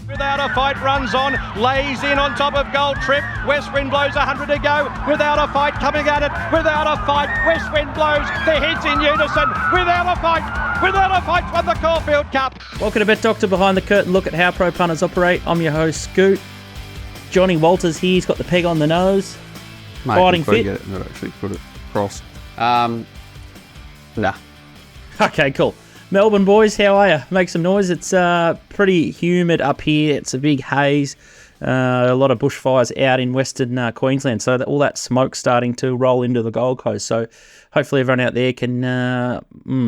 Without a fight, runs on, lays in on top of Gold Trip. West Wind blows 100 to go. Without a fight, coming at it. Without a fight, West Wind blows. The heads in unison. Without a fight, won the Caulfield Cup. Welcome to Bet Doctor Behind the Curtain. Look at how pro punters operate. I'm your host, Scoot. Johnny Walters here. He's got the peg on the nose. Mate, Fighting fit. Get it, not actually put it across. Nah. Okay, cool. Melbourne boys, how are you? Make some noise. It's pretty humid up here. It's a big haze. A lot of bushfires out in Western Queensland. So all that smoke's starting to roll into the Gold Coast. So hopefully everyone out there can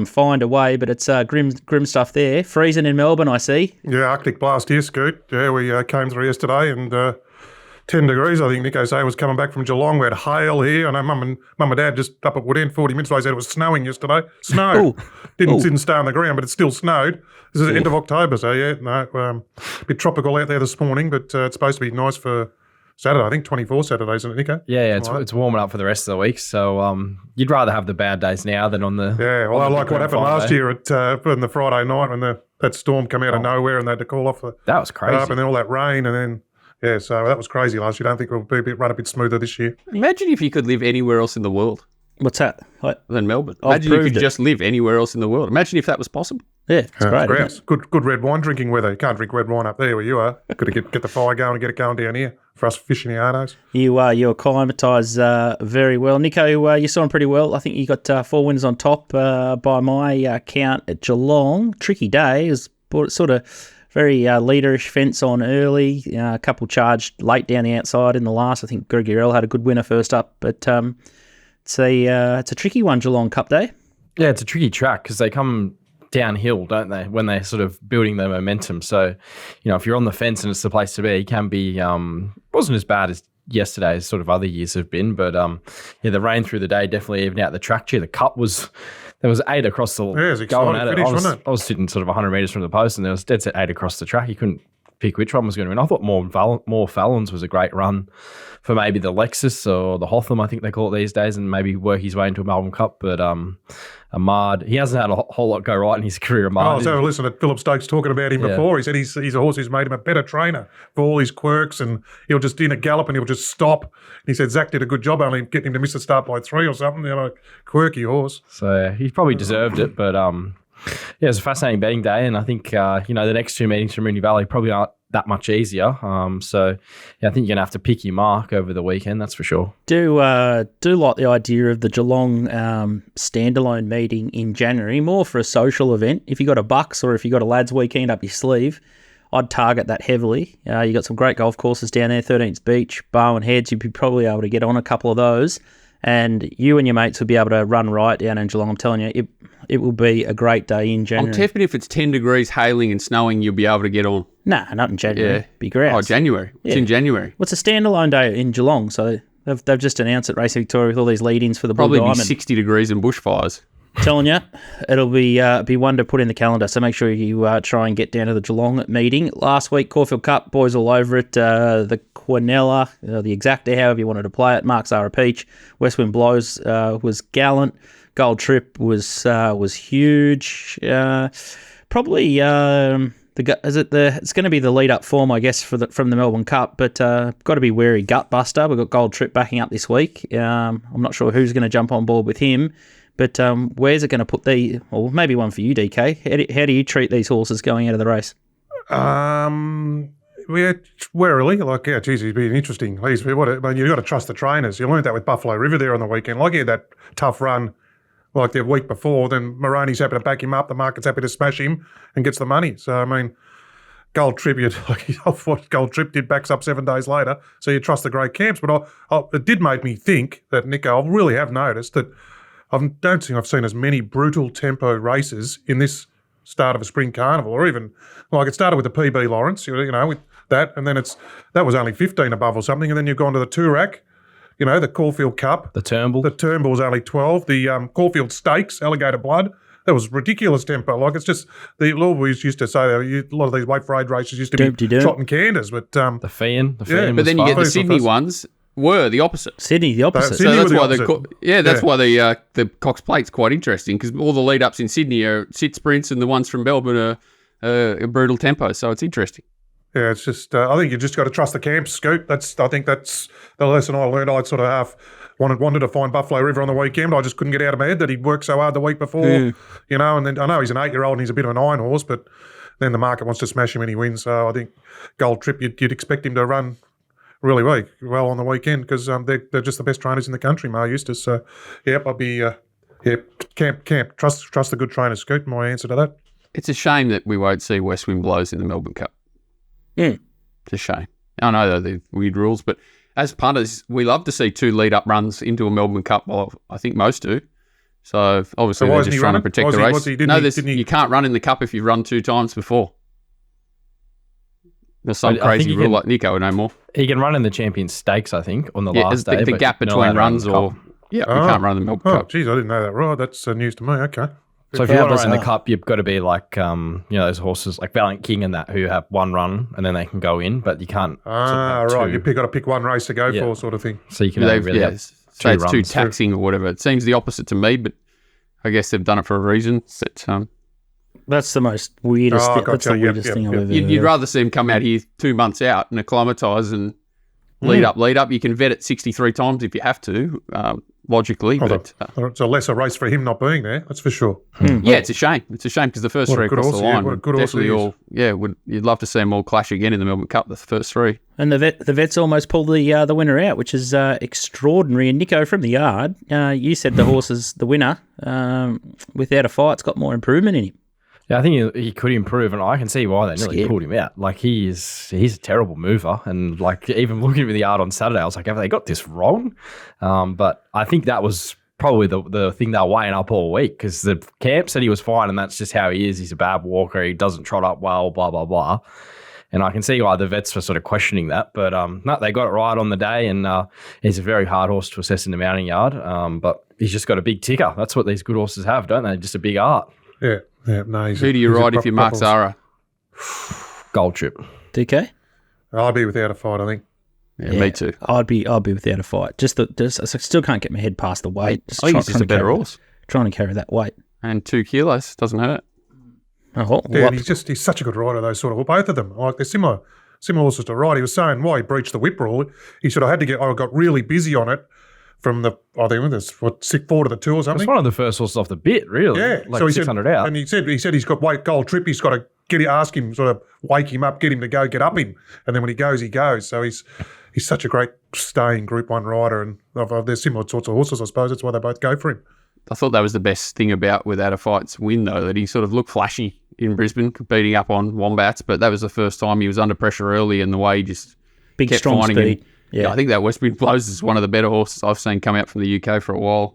find a way. But it's grim stuff there. Freezing in Melbourne, I see. Yeah, Arctic blast here, Scoot. Yeah, we came through yesterday and 10 degrees, I think Nico say, was coming back from Geelong. We had hail here. I know Mum and Dad just up at Woodend 40 minutes away said it was snowing yesterday. Snow. Didn't stay on the ground, but it still snowed. This is the end of October, so yeah, no, a bit tropical out there this morning, but it's supposed to be nice for Saturday. I think 24 Saturdays, isn't it, Nico? Yeah, it's warming up for the rest of the week, so you'd rather have the bad days now than on the... Yeah, well, I like what happened last year at on the Friday night when that storm came out of nowhere and they had to call off the... That was crazy. And then all that rain and then... Yeah, so that was crazy last year. I don't think it'll run a bit smoother this year. Imagine if you could live anywhere else in the world What's that? than Melbourne. Imagine if you could just live anywhere else in the world. Imagine if that was possible. Yeah, it's great. Grouse. Good red wine drinking weather. You can't drink red wine up there where you are. Got to get the fire going and get it going down here for us aficionados. You acclimatise very well. Nico, you're sawing pretty well. I think you got 4 wins on top by my count at Geelong. Tricky day. It was sort of... very leaderish fence on early, a couple charged late down the outside in the last. I think Greg Urell had a good winner first up, but it's a tricky one, Geelong Cup Day. Yeah, it's a tricky track because they come downhill, don't they, when they're sort of building their momentum. So, if you're on the fence and it's the place to be, it can be, wasn't as bad as yesterday as sort of other years have been, but the rain through the day definitely evened out the track. The cup was... There was 8 across the going at it. I was sitting sort of 100 metres from the post and there was dead set 8 across the track. You couldn't pick which one was going to win. I thought more Fallon's was a great run for maybe the Lexus or the Hotham, I think they call it these days, and maybe work his way into a Melbourne Cup. But Ahmad, he hasn't had a whole lot go right in his career, Ahmad. I was having a listen to Philip Stokes talking about him before. He said he's a horse who's made him a better trainer for all his quirks, and he'll just in a gallop and he'll just stop. And he said Zach did a good job only getting him to miss the start by 3 or something. Quirky horse. So he probably deserved it, but it was a fascinating betting day, and I think the next 2 meetings from Moonee Valley probably aren't that much easier. I think you're going to have to pick your mark over the weekend, that's for sure. Do like the idea of the Geelong standalone meeting in January, more for a social event. If you got a Bucks or if you got a lads weekend up your sleeve, I'd target that heavily. You got some great golf courses down there, 13th Beach, Barwon Heads. You'd be probably able to get on a couple of those, and you and your mates will be able to run right down in Geelong. I'm telling you, it will be a great day in January. I'm tempted if it's 10 degrees, hailing and snowing, you'll be able to get on. Nah, not in January. Be grouse. Oh, January. It's in January. What's a standalone day in Geelong? So they've just announced at Racing Victoria with all these lead-ins for the Blue Diamond. Probably be 60 degrees and bushfires. Telling you, it'll be one to put in the calendar. So make sure you try and get down to the Geelong meeting. Last week, Caulfield Cup, boys all over it. The Quinella, the Exacta, however you wanted to play it. Marks are a peach. West Wind Blows was gallant. Gold Trip was huge. Probably it's going to be the lead up form, I guess, from the Melbourne Cup. But got to be wary. Gutbuster. We've got Gold Trip backing up this week. I'm not sure who's going to jump on board with him. But where's it going to put or maybe one for you, DK. How do you treat these horses going out of the race? We're warily, he's been interesting. You've got to trust the trainers. You learned that with Buffalo River there on the weekend. He had that tough run like the week before, then Moroney's happy to back him up, the market's happy to smash him and gets the money. So, Gold Trip, what Gold Trip did backs up 7 days later, so you trust the great camps. But it did make me think that, Nico, I really have noticed that I don't think I've seen as many brutal tempo races in this start of a spring carnival, or even, it started with the PB Lawrence, with that, and then that was only 15 above or something, and then you've gone to the Toorak, the Caulfield Cup. The Turnbull. The Turnbull was only 12. The Caulfield Stakes, Alligator Blood, that was ridiculous tempo. It's just, the Lawboys used to say a lot of these weight for age races used to be trot and canders. But the Fian. But then you get the Sydney ones were the opposite. Sydney, the opposite. So that's why that's why the Cox Plate's quite interesting, because all the lead-ups in Sydney are sit sprints and the ones from Melbourne are brutal tempo. So it's interesting. Yeah, it's just I think you just got to trust the camp, Scoot. I think that's the lesson I learned. I sort of half wanted to find Buffalo River on the weekend. I just couldn't get out of my head that he'd worked so hard the week before, And then I know he's an 8-year-old and he's a bit of an iron horse, but then the market wants to smash him and he wins. So I think Gold Trip, you'd expect him to run really well on the weekend because they're just the best trainers in the country, Mar Eustace. So, I'd be camp. Trust the good trainers, Scoot. My answer to that. It's a shame that we won't see West Wind Blows in the Melbourne Cup. Mm. It's a shame. I know they're weird rules, but as punters, we love to see 2 lead-up runs into a Melbourne Cup. Well, I think most do. So obviously they're just trying to protect the race. You can't run in the Cup if you've run 2 times before. There's some crazy rule like Nico no more. He can run in the Champions Stakes, I think, on the last day. The gap between runs or... Yeah, you can't run the Melbourne Cup. Geez, I didn't know that. Right, that's news to me. Okay. So if you want to run in the Cup, you've got to be like, those horses like Valiant King and that who have 1 run and then they can go in, but you can't. Right. You've got to pick 1 race to go for, sort of thing. So you can only have say it's too taxing or whatever. It seems the opposite to me, but I guess they've done it for a reason. That's the most weirdest. That's the weirdest thing I've ever. You'd rather see him come out here 2 months out and acclimatise and lead up. You can vet it 63 times if you have to. Logically, but it's a lesser race for him not being there. That's for sure. Yeah, it's a shame. It's a shame because the first 3 across the line would definitely all. Yeah, you'd love to see them all clash again in the Melbourne Cup. The first 3, and the vets almost pulled the winner out, which is extraordinary. And Nico from the yard, you said the horse is the winner. Without a fight, it's got more improvement in him. Yeah, I think he could improve, and I can see why they nearly pulled him out. Like he's a terrible mover, and like even looking at the yard on Saturday, I was like, have they got this wrong? But I think that was probably the thing they were weighing up all week because the camp said he was fine, and that's just how he is. He's a bad walker. He doesn't trot up well. Blah blah blah. And I can see why the vets were sort of questioning that, but no, they got it right on the day, and he's a very hard horse to assess in the mounting yard. But he's just got a big ticker. That's what these good horses have, don't they? Just a big art. Yeah. No, who do you ride if you mark Zara? Gold Trip. DK? I'd be without a fight, I think. Yeah, me too. I'd be without a fight. I still can't get my head past the weight. I think he's just a better horse. Trying to carry that weight. And 2 kilos doesn't hurt. He's such a good rider, those sort of, both of them. Like they're similar horses to ride. He was saying why he breached the whip rule. He said I got really busy on it. From the, I think it was 4 to the 2 or something. It's one of the first horses off the bit, really. Yeah, like so 600 out. And he said he's got Gold Trip. He's got to ask him, sort of wake him up, get him to go, get up him, and then when he goes, he goes. So he's such a great staying Group 1 rider, and they're similar sorts of horses, I suppose. That's why they both go for him. I thought that was the best thing about Without a Fight's win, though, that he sort of looked flashy in Brisbane, beating up on Wombats, but that was the first time he was under pressure early, and the way he just big kept strong finding speed. him. Yeah, I think that West Wind Blows is one of the better horses I've seen come out from the UK for a while.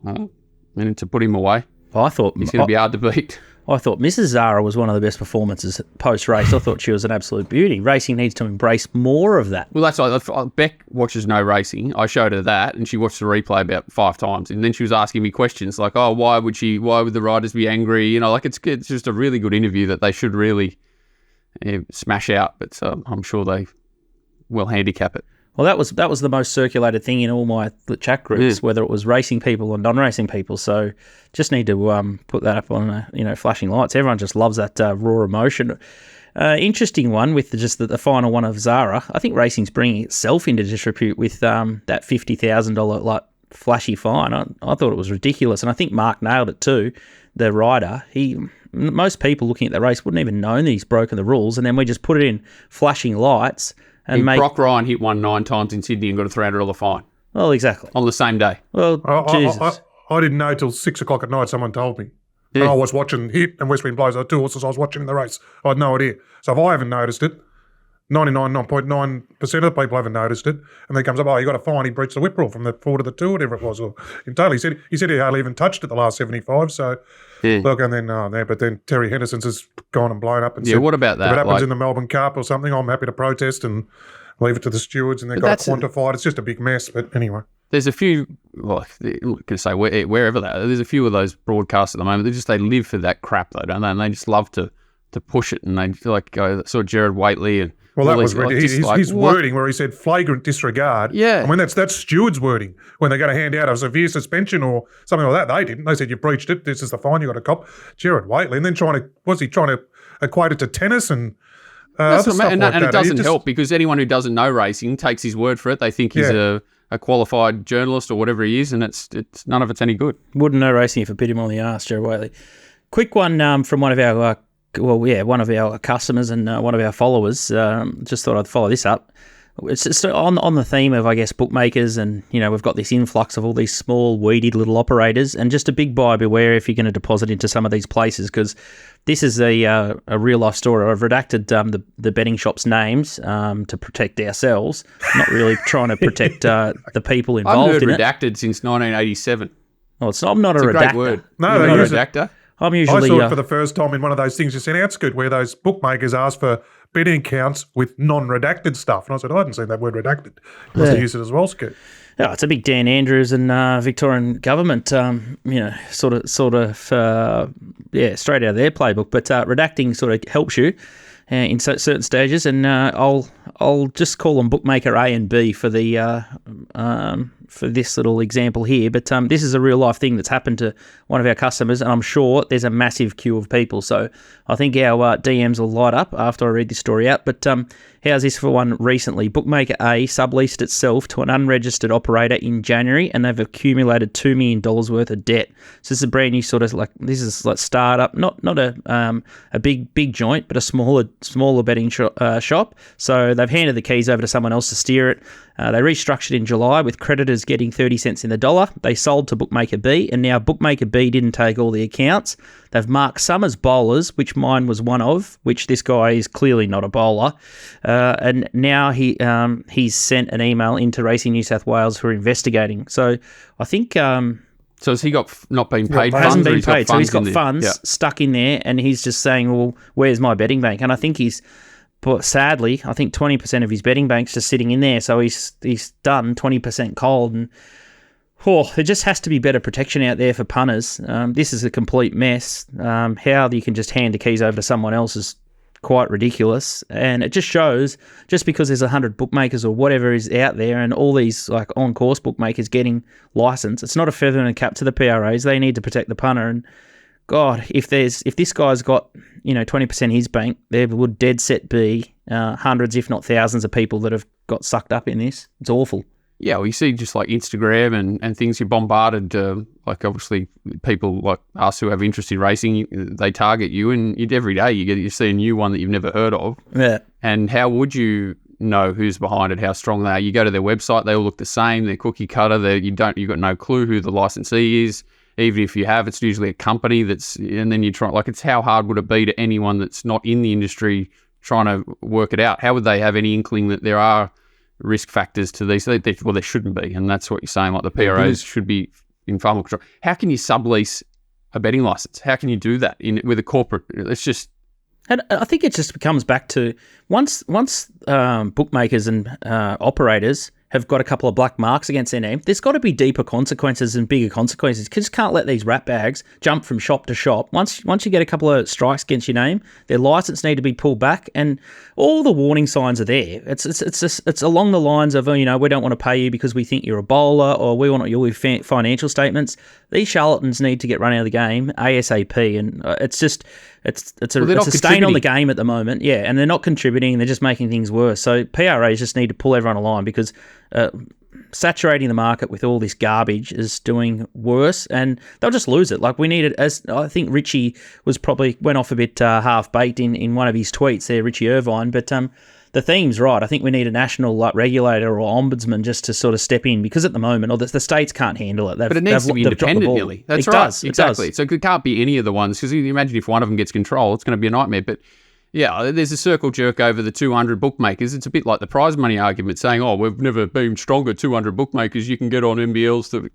And to put him away, I thought he's going to be hard to beat. I thought Mrs. Zara was one of the best performances post-race. I thought she was an absolute beauty. Racing needs to embrace more of that. Well, that's like Beck watches no racing. I showed her that, and she watched the replay about 5 times, and then she was asking me questions like, "Oh, why would the riders be angry?" You know, like it's just a really good interview that they should really smash out. But I'm sure they will handicap it. Well, that was the most circulated thing in all my chat groups, whether it was racing people or non-racing people. So just need to put that up on flashing lights. Everyone just loves that raw emotion. Interesting one with just the final one of Zara. I think racing's bringing itself into disrepute with that $50,000 like flashy fine. I thought it was ridiculous, and I think Mark nailed it too. The rider, most people looking at the race wouldn't even know that he's broken the rules, and then we just put it in flashing lights. And Brock Ryan hit one 9 times in Sydney and got a $300 fine. Well, exactly. On the same day. Well, Jesus. I didn't know till 6 o'clock at night. Someone told me. Yeah. And I was watching Hit and West Wind Blows. I had 2 horses I was watching in the race. I had no idea. So if I haven't noticed it, 99.9% of the people haven't noticed it. And then comes up, you got a fine. He breached the whip rule from the 4 to the 2, whatever it was. Or in total, he said he hardly even touched it the last 75. So look, and then but then Terry Henderson's has gone and blown up and said, what about that? If it happens in the Melbourne Cup or something, I'm happy to protest and leave it to the stewards, and they've got it quantified. It's just a big mess, but anyway. There's a few, I'm going to say wherever there's a few of those broadcasts at the moment. They live for that crap, though, don't they? And they just love to push it, and they feel like sort of Gerard Whateley and. Well, that was his wording where he said flagrant disregard. Yeah. I mean, that's steward's wording when they're going to hand out a severe suspension or something like that. They didn't. They said, you breached it. This is the fine. You got a cop. Gerard Whateley. And then trying to equate it to tennis and That's other stuff and like it that. doesn't help because anyone who doesn't know racing takes his word for it. They think he's a qualified journalist or whatever he is, and it's none of it's any good. Wouldn't know racing if it bit him on the arse, Joe Whaley. Quick one from one of our one of our customers and one of our followers. Just thought I'd follow this up. It's just on the theme of, I guess, bookmakers, and we've got this influx of all these small, weedy little operators, and just a big buyer beware if you're going to deposit into some of these places, because this is a real life story. I've redacted the betting shops' names to protect ourselves, not really trying to protect the people involved. I've heard in redacted it. since 1987. Oh, I'm not a redactor. Great word. No, You're they not use a it. redactor. I'm I usually saw it for the first time in one of those things you sent out, Scoot, where those bookmakers asked for betting accounts with non-redacted stuff. And I said, I hadn't seen that word redacted. I must have used it as well, Scoot. Oh, it's a big Dan Andrews and Victorian government, straight out of their playbook. But redacting sort of helps you in certain stages, and I'll just call them bookmaker A and B for the for this little example here. But this is a real life thing that's happened to one of our customers, and I'm sure there's a massive queue of people. So I think our DMs will light up after I read this story out. But how's this for one recently? Bookmaker A subleased itself to an unregistered operator in January, and they've accumulated $2 million worth of debt. So this is a brand new sort of this is like startup, not a big joint, but a smaller betting shop. So they've handed the keys over to someone else to steer it. They restructured in July with creditors getting 30 cents in the dollar. They sold to Bookmaker B, and now Bookmaker B didn't take all the accounts. They've marked some as bowlers, which mine was one of, which this guy is clearly not a bowler. And now he's sent an email into Racing New South Wales who are investigating. So I think... So has he got not been paid? Hasn't been paid. So he's got in funds stuck in there, and he's just saying, well, where's my betting bank? And I think but sadly, I think 20% of his betting bank's just sitting in there. So he's done 20% cold. And there just has to be better protection out there for punters. This is a complete mess. How you can just hand the keys over to someone else is quite ridiculous. And it just shows, just because there's 100 bookmakers or whatever is out there, and all these like on-course bookmakers getting licensed, it's not a feather in a cap to the PRAs. They need to protect the punter. And God, if this guy's got 20% his bank, there would dead set be hundreds, if not thousands, of people that have got sucked up in this. It's awful. Yeah, well, you see just like Instagram and things, you're bombarded, like obviously people like us who have interest in racing, they target you, and every day you see a new one that you've never heard of. Yeah. And how would you know who's behind it, how strong they are? You go to their website, they all look the same, they're cookie cutter, you've got no clue who the licensee is. Even if you have, it's usually a company and then you try, it's how hard would it be to anyone that's not in the industry trying to work it out? How would they have any inkling that there are risk factors to these? Well, there shouldn't be, and that's what you're saying, like the PROs should be in far more control. How can you sublease a betting license? How can you do that with a corporate? It's just... And I think it just comes back to once bookmakers and operators have got a couple of black marks against their name, there's got to be deeper consequences and bigger consequences. You just can't let these rat bags jump from shop to shop. Once you get a couple of strikes against your name, their license need to be pulled back, and all the warning signs are there. It's along the lines of, we don't want to pay you because we think you're a bowler, or we want your financial statements. These charlatans need to get run out of the game ASAP, and it's a stain on the game at the moment. Yeah, and they're not contributing. They're just making things worse. So PRAs just need to pull everyone along, because saturating the market with all this garbage is doing worse, and they'll just lose it. Like, we need it. As I think Richie went off a bit half-baked in one of his tweets there, Richie Irvine, but the theme's right. I think we need a national regulator or ombudsman just to sort of step in, because at the moment, the states can't handle it. But it needs to be independent, nearly. That's right. Does. Exactly. It does. So it can't be any of the ones, because you imagine if one of them gets control, it's going to be a nightmare. But yeah, there's a circle jerk over the 200 bookmakers. It's a bit like the prize money argument, saying, we've never been stronger, 200 bookmakers, you can get on NBLs.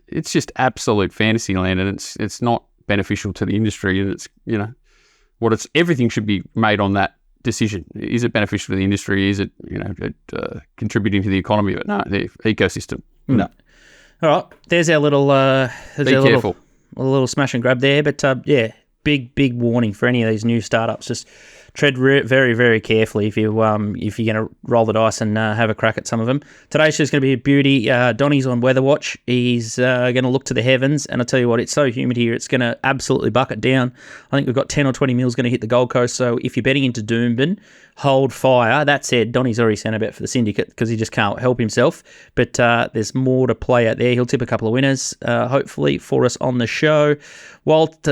It's just absolute fantasy land, and it's not beneficial to the industry. And it's everything should be made on that decision. Is it beneficial to the industry? Is it contributing to the economy? But no, the ecosystem. No. All right, there's our little Be careful. little smash and grab there. But big warning for any of these new startups. Just tread very, very carefully if you're going to roll the dice and have a crack at some of them. Today's just going to be a beauty. Donnie's on weather watch. He's going to look to the heavens, and I tell you what, it's so humid here, it's going to absolutely bucket down. I think we've got 10 or 20 mils going to hit the Gold Coast, so if you're betting into Doomben, hold fire. That said, Donnie's already sent a bet for the Syndicate because he just can't help himself, but there's more to play out there. He'll tip a couple of winners, hopefully, for us on the show. Walt,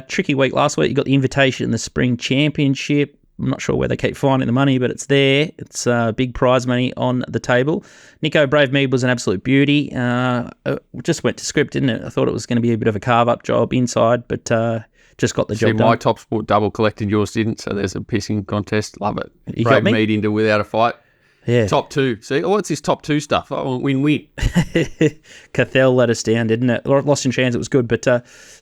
tricky week last week. You got the invitation in the Spring Championship. I'm not sure where they keep finding the money, but it's there. It's big prize money on the table. Nico, Brave Mead was an absolute beauty. Just went to script, didn't it? I thought it was going to be a bit of a carve-up job inside, but just got the job done. My TopSport double collected, yours didn't, so there's a pissing contest. Love it. You Brave got me? Mead into without a fight. Yeah. Top 2. See, what's this top 2 stuff? I want win-win. Cathell let us down, didn't it? Lost in Transit was good, but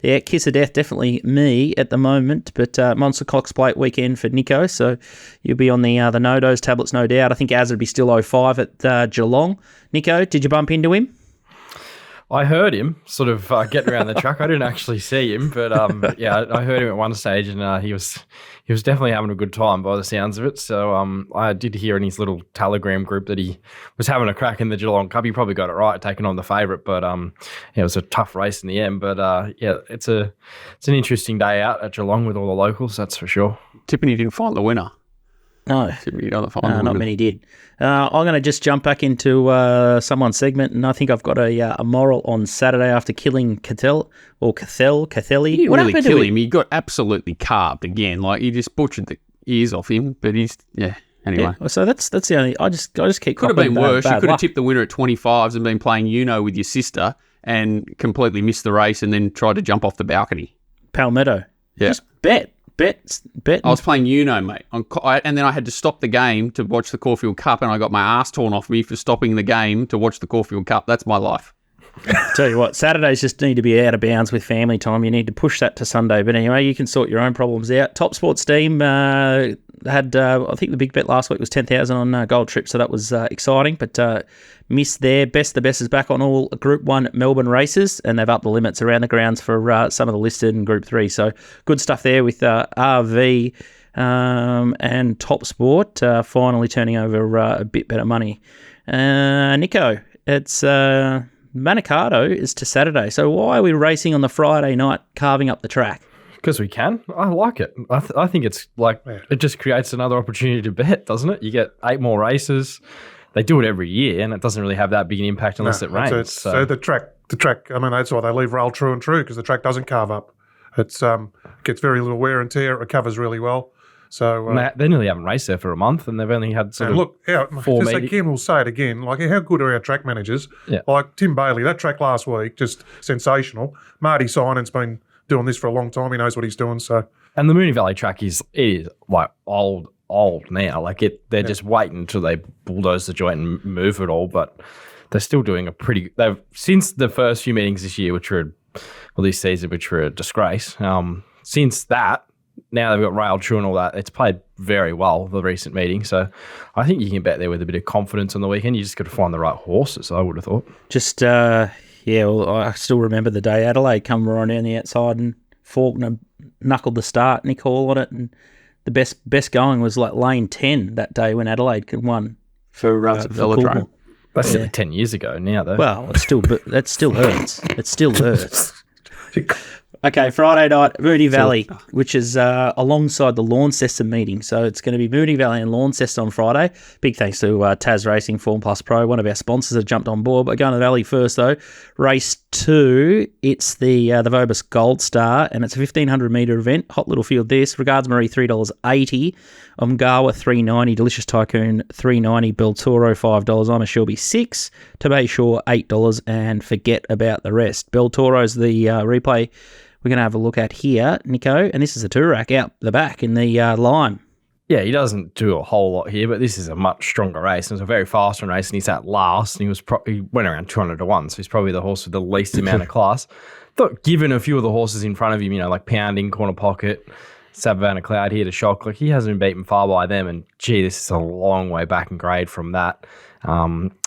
yeah, Kiss of Death, definitely me at the moment. But Monster Cox Plate weekend for Nico, so you'll be on the no-dose tablets, no doubt. I think Az would be still 05 at Geelong. Nico, did you bump into him? I heard him sort of getting around the track. I didn't actually see him, but yeah, I heard him at one stage, and he was definitely having a good time by the sounds of it. So I did hear in his little Telegram group that he was having a crack in the Geelong Cup. He probably got it right, taking on the favourite, but yeah, it was a tough race in the end. But yeah, it's an interesting day out at Geelong with all the locals, that's for sure. Tippany didn't find the winner. No, not many did. I'm going to just jump back into someone's segment, and I think I've got a moral on Saturday after killing Cathell. You didn't really kill him. He got absolutely carved again. Like, you just butchered the ears off him, but anyway. Yeah, so that's the only. I just keep. Could have been worse. You could have tipped the winner at 25s and been playing with your sister and completely missed the race and then tried to jump off the balcony. Palmetto. Yeah. Just bet. I was playing mate. And then I had to stop the game to watch the Caulfield Cup, and I got my ass torn off me for stopping the game to watch the Caulfield Cup. That's my life. Tell you what, Saturdays just need to be out of bounds with family time. You need to push that to Sunday. But anyway, you can sort your own problems out. TopSport Steam had, I think the big bet last week was 10,000 on Gold Trip, so that was exciting. But missed there. The best is back on all Group 1 Melbourne races, and they've upped the limits around the grounds for some of the listed in Group 3. So good stuff there with RV and TopSport finally turning over a bit better money. Nico, it's Manikato is to Saturday. So why are we racing on the Friday night, carving up the track? Because we can. I like it. I think it's like, it just creates another opportunity to bet, doesn't it? You get 8 more races. They do it every year, and it doesn't really have that big an impact unless it rains. So the track. I mean, that's why they leave rail true and true, because the track doesn't carve up. It's gets very little wear and tear. It recovers really well. So they nearly haven't raced there for a month, and they've only had sort of 4 meetings. Again, we'll say it again. Like, how good are our track managers? Yeah. Like Tim Bailey, that track last week, just sensational. Marty Sinon's been doing this for a long time. He knows what he's doing. So, and the Moonee Valley track is like old now. Like they're just waiting until they bulldoze the joint and move it all. But they're still doing they've since the first few meetings this year, this season, which were a disgrace. Since that, now they've got rail true and all that. It's played very well, the recent meeting. So I think you can bet there with a bit of confidence on the weekend. You just got to find the right horses, I would have thought. Just, well, I still remember the day Adelaide come right down the outside and Faulkner knuckled the start, Nick Hall on it. And the best going was like lane 10 that day when Adelaide won for Velodrome. That's 10 years ago now, though. Well, that still hurts. It still hurts. Okay, Friday night, Moonee Valley, which is alongside the Launceston meeting. So it's going to be Moonee Valley and Launceston on Friday. Big thanks to TasRacing, FormplusPro, one of our sponsors that jumped on board. But going to the Valley first, though, race 2, it's the VOBIS Gold Star, and it's a 1,500-metre event. Hot little field this. Regards Marie, $3.80. Umgawa, $3.90. Delicious Tycoon, $3.90. Beltoro, $5. I'm a Shelby, $6. Tobay Shore, $8. And forget about the rest. Beltoro's the replay we're going to have a look at here, Nico, and this is a two-rack out the back in the Lime. Yeah, he doesn't do a whole lot here, but this is a much stronger race. It was a very fast one race, and he's at last, and he went around 200 to 1, so he's probably the horse with the least amount of class. Thought, given a few of the horses in front of him, like Pounding, Corner Pocket, Savannah Cloud here to shock, like he hasn't been beaten far by them, and gee, this is a long way back in grade from that.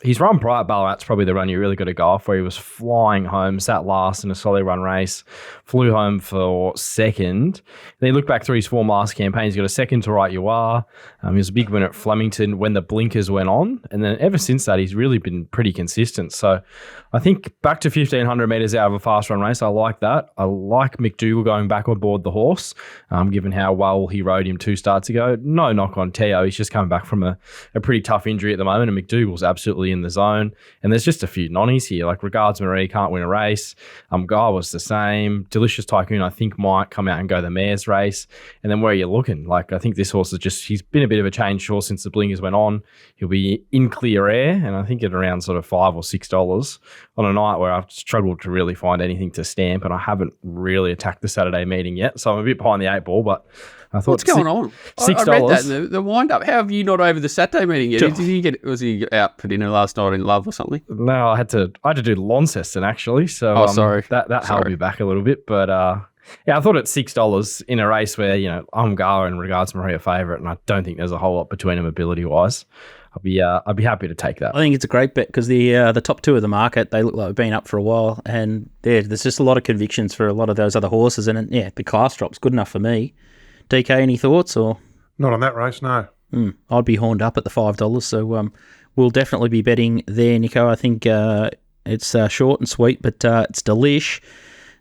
His run prior at Ballarat's probably the run you really got to go off, where he was flying home, sat last in a solid run race, flew home for second. Then you look back through his form last campaign, he's got a second to Right You Are. He was a big winner at Flemington when the blinkers went on. And then ever since that, he's really been pretty consistent. So I think back to 1,500 metres out of a fast run race, I like that. I like McDougall going back on board the horse, given how well he rode him 2 starts ago. No knock on Teo. He's just coming back from a pretty tough injury at the moment, and McDougall's absolutely in the zone. And there's just a few nonnies here, like Regards Marie can't win a race. Guy was the same. Delicious Tycoon, I think, might come out and go the mare's race. And then where are you looking? Like, I think this horse he's been a bit of a change horse since the blinkers went on. He'll be in clear air, and I think at around sort of $5 or $6 on a night where I've struggled to really find anything to stamp, and I haven't really attacked the Saturday meeting yet. So I'm a bit behind the 8 ball, but I thought, what's going on? $6. I read that in the wind up. How have you not over the Saturday meeting yet? Was he out for dinner last night in Love or something? No, I had to do Launceston actually. So sorry. That held me back a little bit, but yeah, I thought at $6 in a race where, you know, Umgar and Regards Marie are favourite, and I don't think there's a whole lot between them ability wise. I'd be happy to take that. I think it's a great bet because the top 2 of the market, they look like they've been up for a while, and there's just a lot of convictions for a lot of those other horses, and the class drop's good enough for me. DK, any thoughts? Or Not on that race, no. I'd be horned up at the $5, so we'll definitely be betting there, Nico. I think it's short and sweet, but it's delish.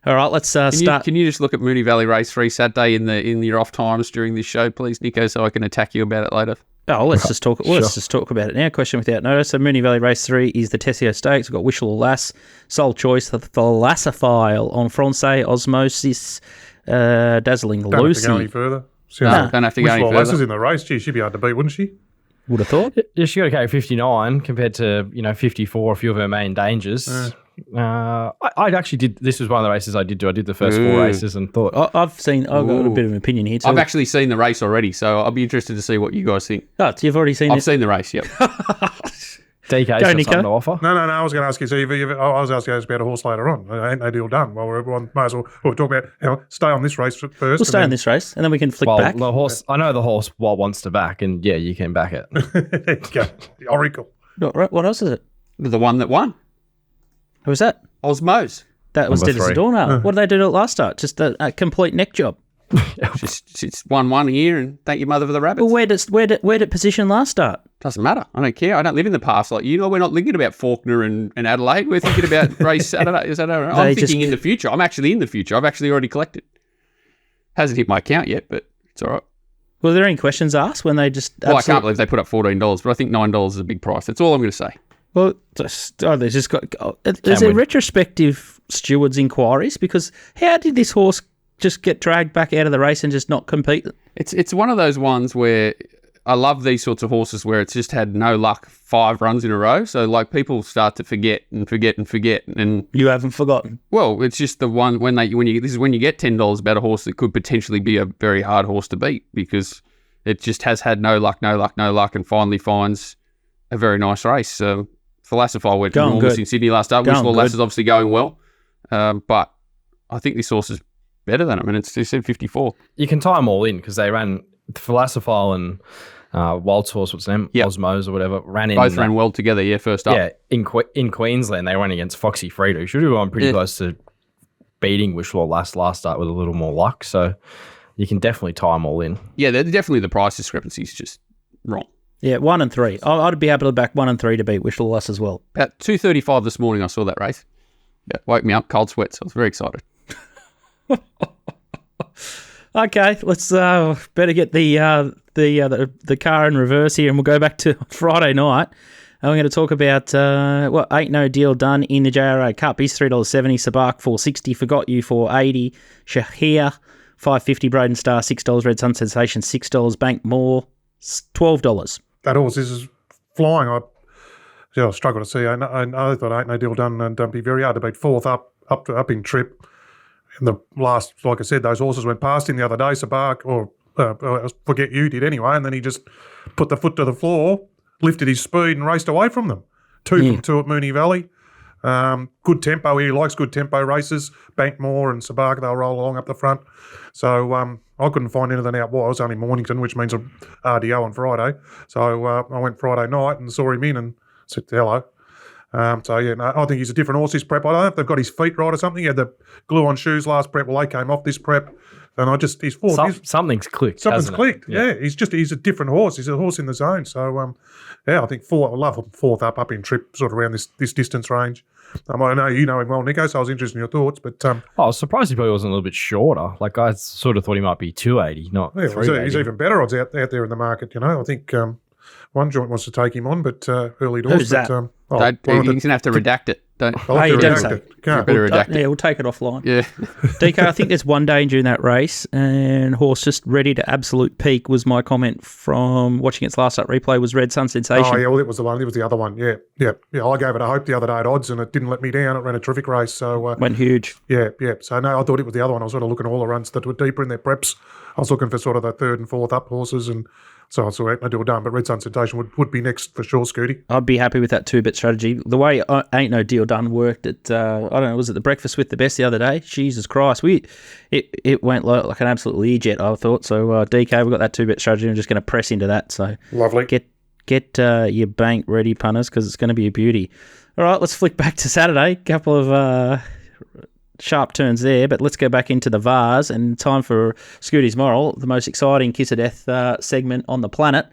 All right, let's start. Can you just look at Moonee Valley Race 3 Saturday in your off times during this show, please, Nico, so I can attack you about it later? Oh, let's just talk. Well, Let's just talk about it now. Question without notice. So, Moonee Valley Race 3 is the Tesio Stakes. We've got Wishful Lass, Sole Choice, the Thalassophile on Francais, Osmosis, Dazzling Don't have Lucy. to go any further. Don't have to go any Wishful Lass is further. in the race. Gee, she'd be hard to beat, wouldn't she? Would have thought. Yeah, she got to carry 59 compared to 54, a few of her main dangers. I actually did. This was one of the races I did do. I did the first 4 races and thought I've got a bit of an opinion here too. I've actually seen the race already, so I'll be interested to see what you guys think. Oh, you've already seen it? I've seen the race, yep. DK got Nico. something to offer. No. I was going to ask you. So I was asking you about a horse later on. Ain't no deal done. Well, everyone might as well we'll talk about. Stay on this race first. We'll stay on this race, and then we can flick back. The horse. I know the horse wants to back, and yeah, you can back it. There you go. The Oracle. What else is it? The one that won, Who was that? Osmose. That was Number 3. Dennis Adorno. What did they do to it last start? Just a complete neck job. It's won 1 year, and thank your mother for the rabbits. Well, where did it position last start? Doesn't matter. I don't care. I don't live in the past like you. We're not thinking about Faulkner and Adelaide. We're thinking about race Saturday. I'm thinking in the future. I'm actually in the future. I've actually already collected. Hasn't hit my account yet, but it's all right. Were there any questions asked when they just... Well, I can't believe they put up $14, but I think $9 is a big price. That's all I'm going to say. Well, they just got... Is there retrospective stewards' inquiries? Because how did this horse just get dragged back out of the race and just not compete? It's one of those ones where I love these sorts of horses where it's just had no luck 5 runs in a row. So, like, people start to forget. And You haven't forgotten. well, it's just the one when you get $10 about a horse that could potentially be a very hard horse to beat because it just has had no luck, and finally finds a very nice race. So, Thalassophile went enormous in Sydney last start. Wishful Lass is obviously going well, but I think this horse is better than him, and it's 54. You can tie them all in because they ran Thalassophile and Wild's horse, what's his name? Yep. Osmose or whatever. Both ran well together, first up. Yeah, in Queensland, they ran against Foxy Frito, who should have gone pretty close to beating Wishful last start with a little more luck. So you can definitely tie them all in. Yeah, they're definitely the price discrepancy is just wrong. Yeah, 1 and 3. I'd be able to back 1 and 3 to beat Wishful Lass as well. About 2:35 this morning, I saw that race. Yeah, woke me up, cold sweats. I was very excited. Okay, let's better get the car in reverse here, and we'll go back to Friday night. And we're going to talk about ain't no deal done in the JRA Cup. He's $3.70, Sabak $4.60, Forgot You $4.80, Shahir $5.50, Braden Star $6, Red Sun Sensation $6, Bank Moore $12. That horse is flying. I struggle to see. I thought Ain't No Deal Done and be very hard to beat. 4th up in trip. In the last, like I said, those horses went past him the other day. Sabak, or Forget You did anyway, and then he just put the foot to the floor, lifted his speed and raced away from them. 2 from 2 at Moonee Valley. Good tempo. He likes good tempo races. Bankmore and Sabak, they'll roll along up the front. So I couldn't find anything out. Well, it was only Mornington, which means a RDO on Friday. So I went Friday night and saw him in and said hello. So, yeah, no, I think he's a different horse this prep. I don't know if they've got his feet right or something. He had the glue-on shoes last prep. Well, they came off this prep. And he's forward. Something's clicked. Something's clicked, yeah. He's a different horse. He's a horse in the zone. So, I think I love him fourth up in trip, sort of around this distance range. I know you know him well, Nico, so I was interested in your thoughts. But I was surprised he probably wasn't a little bit shorter. Like, I sort of thought he might be 280, not 380. He's even better odds out there in the market, I think one joint wants to take him on, but early doors. Who's that? But, You're going to have to redact it. Don't. You don't say. Can't. Better redact it. Yeah, we'll take it offline. Yeah. DK, I think there's one danger in that race, and horse just ready to absolute peak was my comment from watching its last up replay was Red Sun Sensation. Oh, yeah, well, it was the one. It was the other one. Yeah. I gave it a hope the other day at odds, and it didn't let me down. It ran a terrific race. So went huge. Yeah. So, no, I thought it was the other one. I was sort of looking at all the runs that were deeper in their preps. I was looking for sort of the third and fourth up horses, and so I saw no deal done. But Red Sun Sensation would be next for sure, Scooty. I'd be happy with that 2-bit strategy. The way Ain't No Deal Done worked at, I don't know, was it the Breakfast with the Best the other day? Jesus Christ. It went like an absolute Learjet, I thought. So, DK, we've got that 2-bit strategy. I'm just going to press into that. So Lovely. Get your bank ready, punters, because it's going to be a beauty. All right, let's flick back to Saturday. Couple of sharp turns there, but let's go back into the Vase and time for Scooty's Moral, the most exciting Kiss of Death segment on the planet.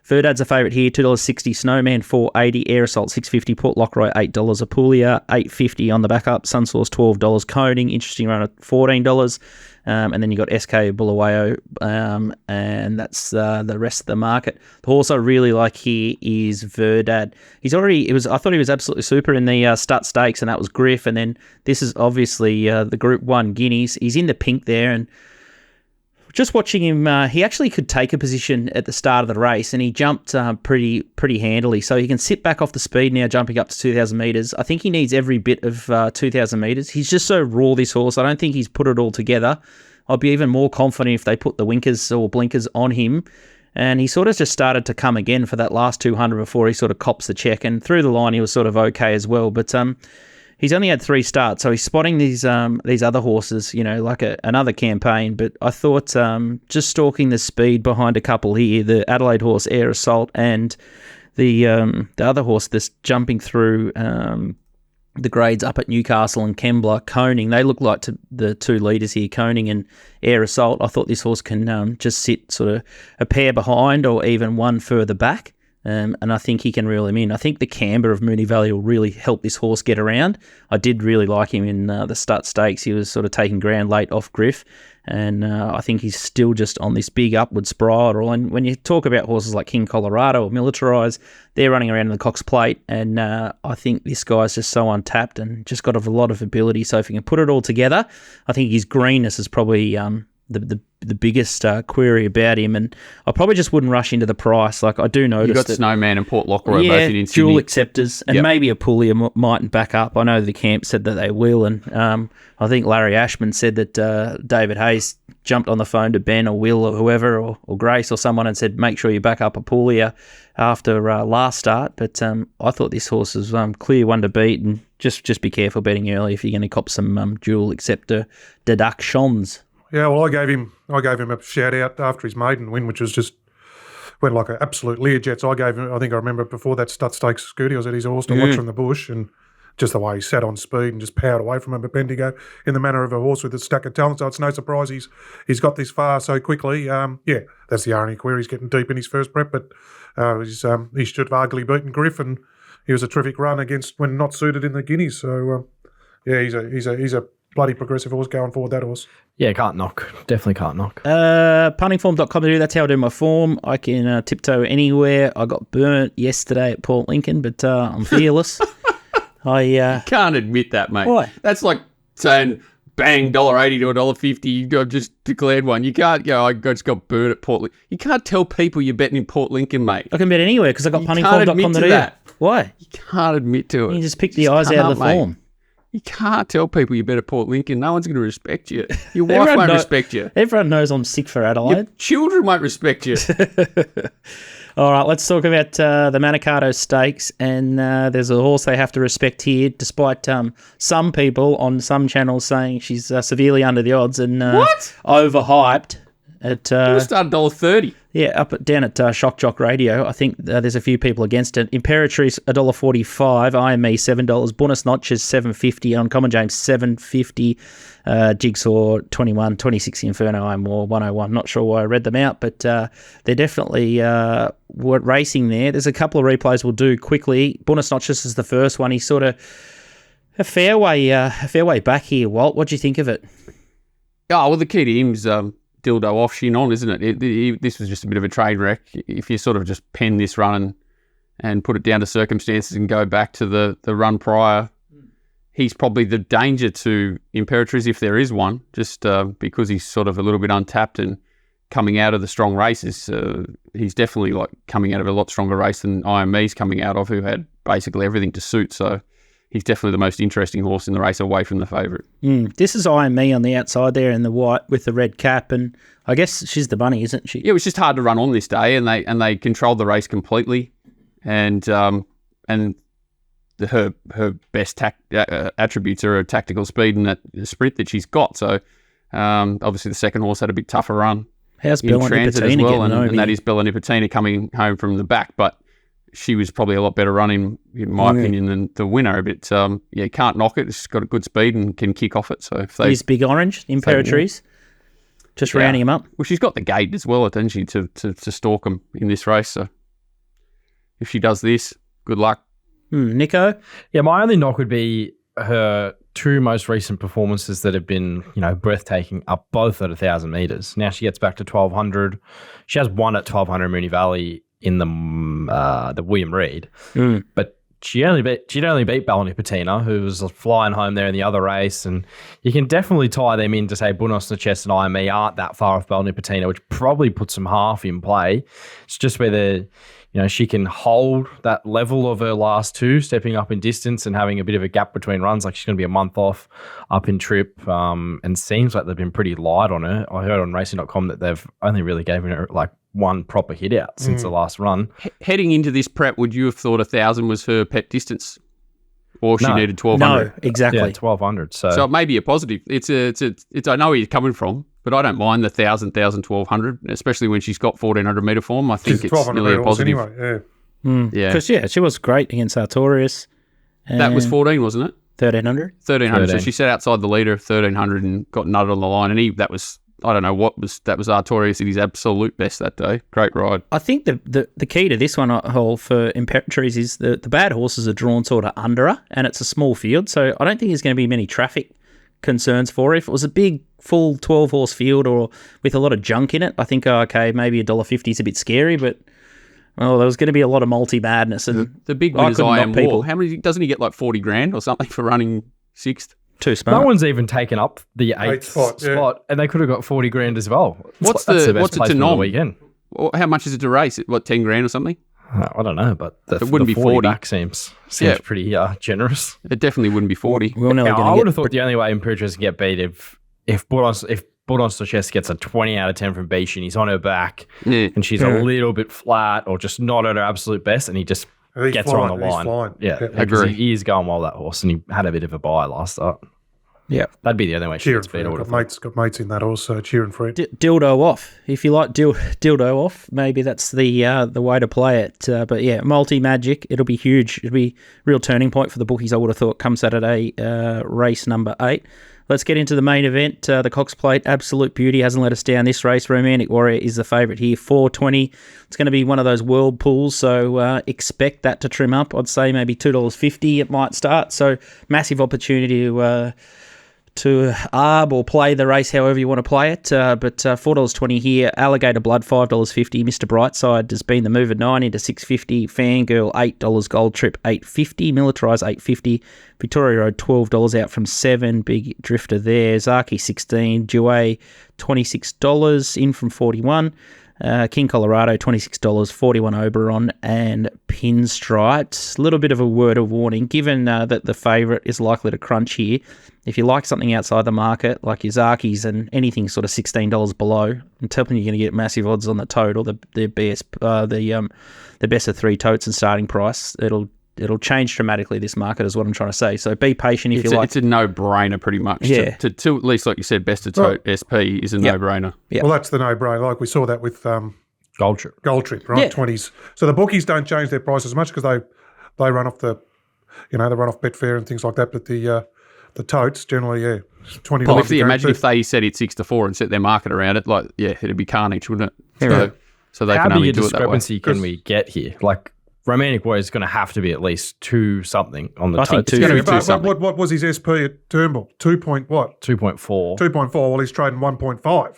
Verdad's a favourite here, $2.60. Snowman $4.80. Air Assault $6.50. Port Lockroy $8. Apulia $8.50 on the backup. Sunsource $12. Coning, interesting run at $14. And then you got SK Bulawayo, and that's the rest of the market. The horse I really like here is Verdad. I thought he was absolutely super in the Stut Stakes, and that was Griff. And then this is obviously the Group 1 Guineas. He's in the pink there, and just watching him, he actually could take a position at the start of the race, and he jumped pretty handily. So he can sit back off the speed now, jumping up to 2,000 metres. I think he needs every bit of 2,000 metres. He's just so raw, this horse. I don't think he's put it all together. I'd be even more confident if they put the winkers or blinkers on him. And he sort of just started to come again for that last 200 before he sort of cops the check. And through the line, he was sort of okay as well. But he's only had 3 starts, so he's spotting these other horses, like another campaign. But I thought just stalking the speed behind a couple here, the Adelaide horse Air Assault and the other horse that's jumping through the grades up at Newcastle and Kembla, Coning, they look like the 2 leaders here, Coning and Air Assault. I thought this horse can just sit sort of a pair behind or even one further back. And I think he can reel him in. I think the camber of Moonee Valley will really help this horse get around. I did really like him in the Stut Stakes. He was sort of taking ground late off Griff, and I think he's still just on this big upward spiral. And when you talk about horses like King Colorado or Militarize, they're running around in the Cox Plate, and I think this guy's just so untapped and just got a lot of ability. So if he can put it all together, I think his greenness is probably the biggest query about him, and I probably just wouldn't rush into the price. Like, I do notice you got that Snowman and Port Lockroy both in Sydney. Dual acceptors, and maybe Apulia mightn't back up. I know the camp said that they will, and I think Larry Ashman said that David Hayes jumped on the phone to Ben or Will or whoever or Grace or someone and said, make sure you back up Apulia after last start. But I thought this horse was clear one to beat, and just be careful betting early if you're going to cop some dual acceptor deductions. Yeah, well, I gave him a shout out after his maiden win, which was just went like an absolute Learjet. So I gave him, I think I remember before that Stut Stakes Scooty, I was at his horse to watch from the bush, and just the way he sat on speed and just powered away from him at Bendigo in the manner of a horse with a stack of talent. So it's no surprise he's got this far so quickly. That's the only query. He's getting deep in his first prep, but he should have arguably beaten Griff, and he was a terrific run against when not suited in the Guineas. So he's a bloody progressive horse going forward, that horse. Yeah, can't knock. Definitely can't knock. Puntingform.com.au, that's how I do my form. I can tiptoe anywhere. I got burnt yesterday at Port Lincoln, but I'm fearless. You can't admit that, mate. Why? That's like saying, bang, $1.80 to $1.50, I've just declared one. You can't go, I just got burnt at Port Lincoln. You can't tell people you're betting in Port Lincoln, mate. I can bet anywhere because I got puntingform.com.au. That. Why? You can't admit to it. You just pick the eyes out of the form. You can't tell people you bet at Port Lincoln. No one's going to respect you. Your wife won't respect you. Everyone knows I'm sick for Adelaide. Your children won't respect you. All right, let's talk about the Manikato Stakes. And there's a horse they have to respect here, despite some people on some channels saying she's severely under the odds and what? Overhyped. At it started $1.30. Yeah, down at Shock Jock Radio, I think there's a few people against it. Imperatrice $1.45, IME $7, Bonus Notches $7.50, Uncommon James $7.50, Jigsaw 21, 26 Inferno IMore 101. Not sure why I read them out, but they're definitely racing there. There's a couple of replays we'll do quickly. Bonus Notches is the first one. He's sort of a fair way back here. Walt, what do you think of it? Oh, well, the key to him is dildo off, shin on, isn't it? This was just a bit of a train wreck. If you sort of just pen this run and put it down to circumstances and go back to the run prior, he's probably the danger to Imperatrice if there is one, just because he's sort of a little bit untapped and coming out of the strong races. He's definitely like coming out of a lot stronger race than IME's coming out of, who had basically everything to suit. So he's definitely the most interesting horse in the race away from the favourite. This is IME on the outside there in the white with the red cap, and I guess she's the bunny, isn't she? Yeah, it was just hard to run on this day, and they controlled the race completely, and her best attributes are her tactical speed and that sprint that she's got. So obviously the second horse had a bit tougher run. How's in Bella transit Nipotina as well, getting and that is Bella Nipotina coming home from the back, but she was probably a lot better running, in my opinion, than the winner. But you can't knock it. She's got a good speed and can kick off it. So if they He's Big Orange, Imperatrice, just rounding him up. Well, she's got the gait as well, doesn't she, to stalk him in this race. So if she does this, good luck. Nico? Yeah, my only knock would be her two most recent performances that have been, breathtaking, up both at 1,000 metres. Now she gets back to 1,200. She has won at 1,200 Moonee Valley in the William Reid, but she'd only beat Bella Nipotina, who was flying home there in the other race, and you can definitely tie them in to say Buenos Noches and IME aren't that far off Bella Nipotina, which probably puts them half in play. It's just whether she can hold that level of her last two, stepping up in distance and having a bit of a gap between runs. Like she's going to be a month off up in trip, and seems like they've been pretty light on her. I heard on racing.com that they've only really given her like one proper hit out since the last run. Heading into this prep, would you have thought 1,000 was her pet distance, or she needed 1,200? No, exactly. Yeah, 1,200. So it may be a positive. It's I know where you're coming from, but I don't mind the 1,000, 1,200, especially when she's got 1,400 metre form. I think it's nearly a positive. Anyway, Because she was great against Sartorius. That was 14, wasn't it? 1,300. 1,300. So she sat outside the leader of 1,300 and got nutted on the line, and that was Sartorius at his absolute best that day. Great ride. I think the key to this one for Imperatrice is the bad horses are drawn sort of under her, and it's a small field, so I don't think there's going to be many traffic concerns for her. If it was a big, full 12-horse field or with a lot of junk in it, I think, maybe $1.50 is a bit scary, but there was going to be a lot of multi-madness. And the big one is I Am War. How many, doesn't he get like 40 grand or something for running sixth? Too smart. No one's even taken up the eighth spot, and they could have got 40 grand as well. What's the it best to nom? The weekend? How much is it to race? 10 grand or something? I don't know, but it wouldn't be 40 back seems pretty generous. It definitely wouldn't be 40. I would have thought the only way Imperatrice can get beat if Bourdon Stoches gets a 20 out of 10 from Bish and he's on her back and she's a little bit flat or just not at her absolute best, and he just gets her on the line. Yeah, agree. He is going well, that horse, and he had a bit of a bye last start. Yeah, that'd be the only way she gets beat. Got mates in that also cheering for it. Dildo off, if you like. Dildo off. Maybe that's the way to play it. But yeah, multi magic. It'll be huge. It'll be a real turning point for the bookies. I would have thought come Saturday, race number 8. Let's get into the main event. The Cox Plate, absolute beauty, hasn't let us down this race. Romantic Warrior is the favourite here, $4.20. It's going to be one of those world pools, so expect that to trim up. I'd say maybe $2.50 it might start. So massive opportunity to arb or play the race however you want to play it. But $4.20 here. Alligator Blood, $5.50. Mr. Brightside has been the mover, 9 into $6.50. Fangirl, $8. Gold Trip, $8.50. Militarize, $8.50. Victoria Road, $12 out from 7. Big Drifter there. Zaki, $16. Jouet, $26 in from 41. King Colorado, $26, 41 Oberon, and Pinstripes. A little bit of a word of warning, given that the favourite is likely to crunch here. If you like something outside the market, like your Zakis and anything sort of $16 below, I'm telling you, you're going to get massive odds on the total, the best of 3 totes and starting price. It'll change dramatically, this market, is what I'm trying to say. So be patient if you like. It's a no-brainer pretty much. Yeah. To at least, like you said, best of tote SP is a no-brainer. Yep. Well, that's the no-brainer. Like we saw that with Gold Trip, right? Yeah. 20s. So the bookies don't change their price as much because they run off they run off Betfair and things like that. But the totes generally, $20. Well, imagine if they set it 6-4 and set their market around it, like, it'd be carnage, wouldn't it? So they how can big only a do it that way. discrepancy can we get here? Like, Romantic Warrior is going to have to be at least 2 something on the I think totes. 2. It's gonna be But 2 something. what was his SP at Turnbull? 2 point what? 2.4. 2.4. Well, he's trading 1.5.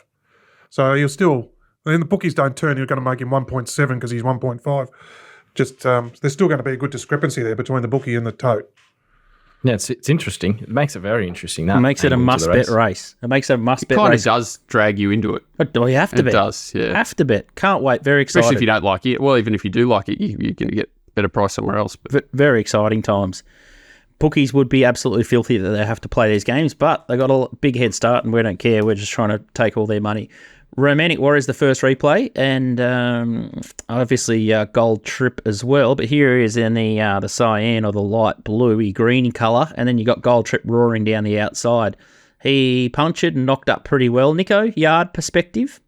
So you're still. Then the bookies don't turn. You're going to make him 1.7 because he's 1.5. Just there's still going to be a good discrepancy there between the bookie and the tote. Yeah, it's interesting. It makes it very interesting. That It makes it a angle to the must-bet race. It makes it a must-bet Kind of race. does drag you into it. Oh, you have to It bet. does, yeah. Have to bet. Can't wait. Very excited. Especially if you don't like it. Well, even if you do like it, you're going to get better price somewhere else. But Very exciting times. Bookies would be absolutely filthy that they have to play these games, but they got a big head start and we don't care. We're just trying to take all their money. Romantic Warrior is the first replay, and obviously Gold Trip as well. But here he is in the cyan or the light bluey greeny colour, and then you got Gold Trip roaring down the outside. He punctured and knocked up pretty well. Nico, yard perspective?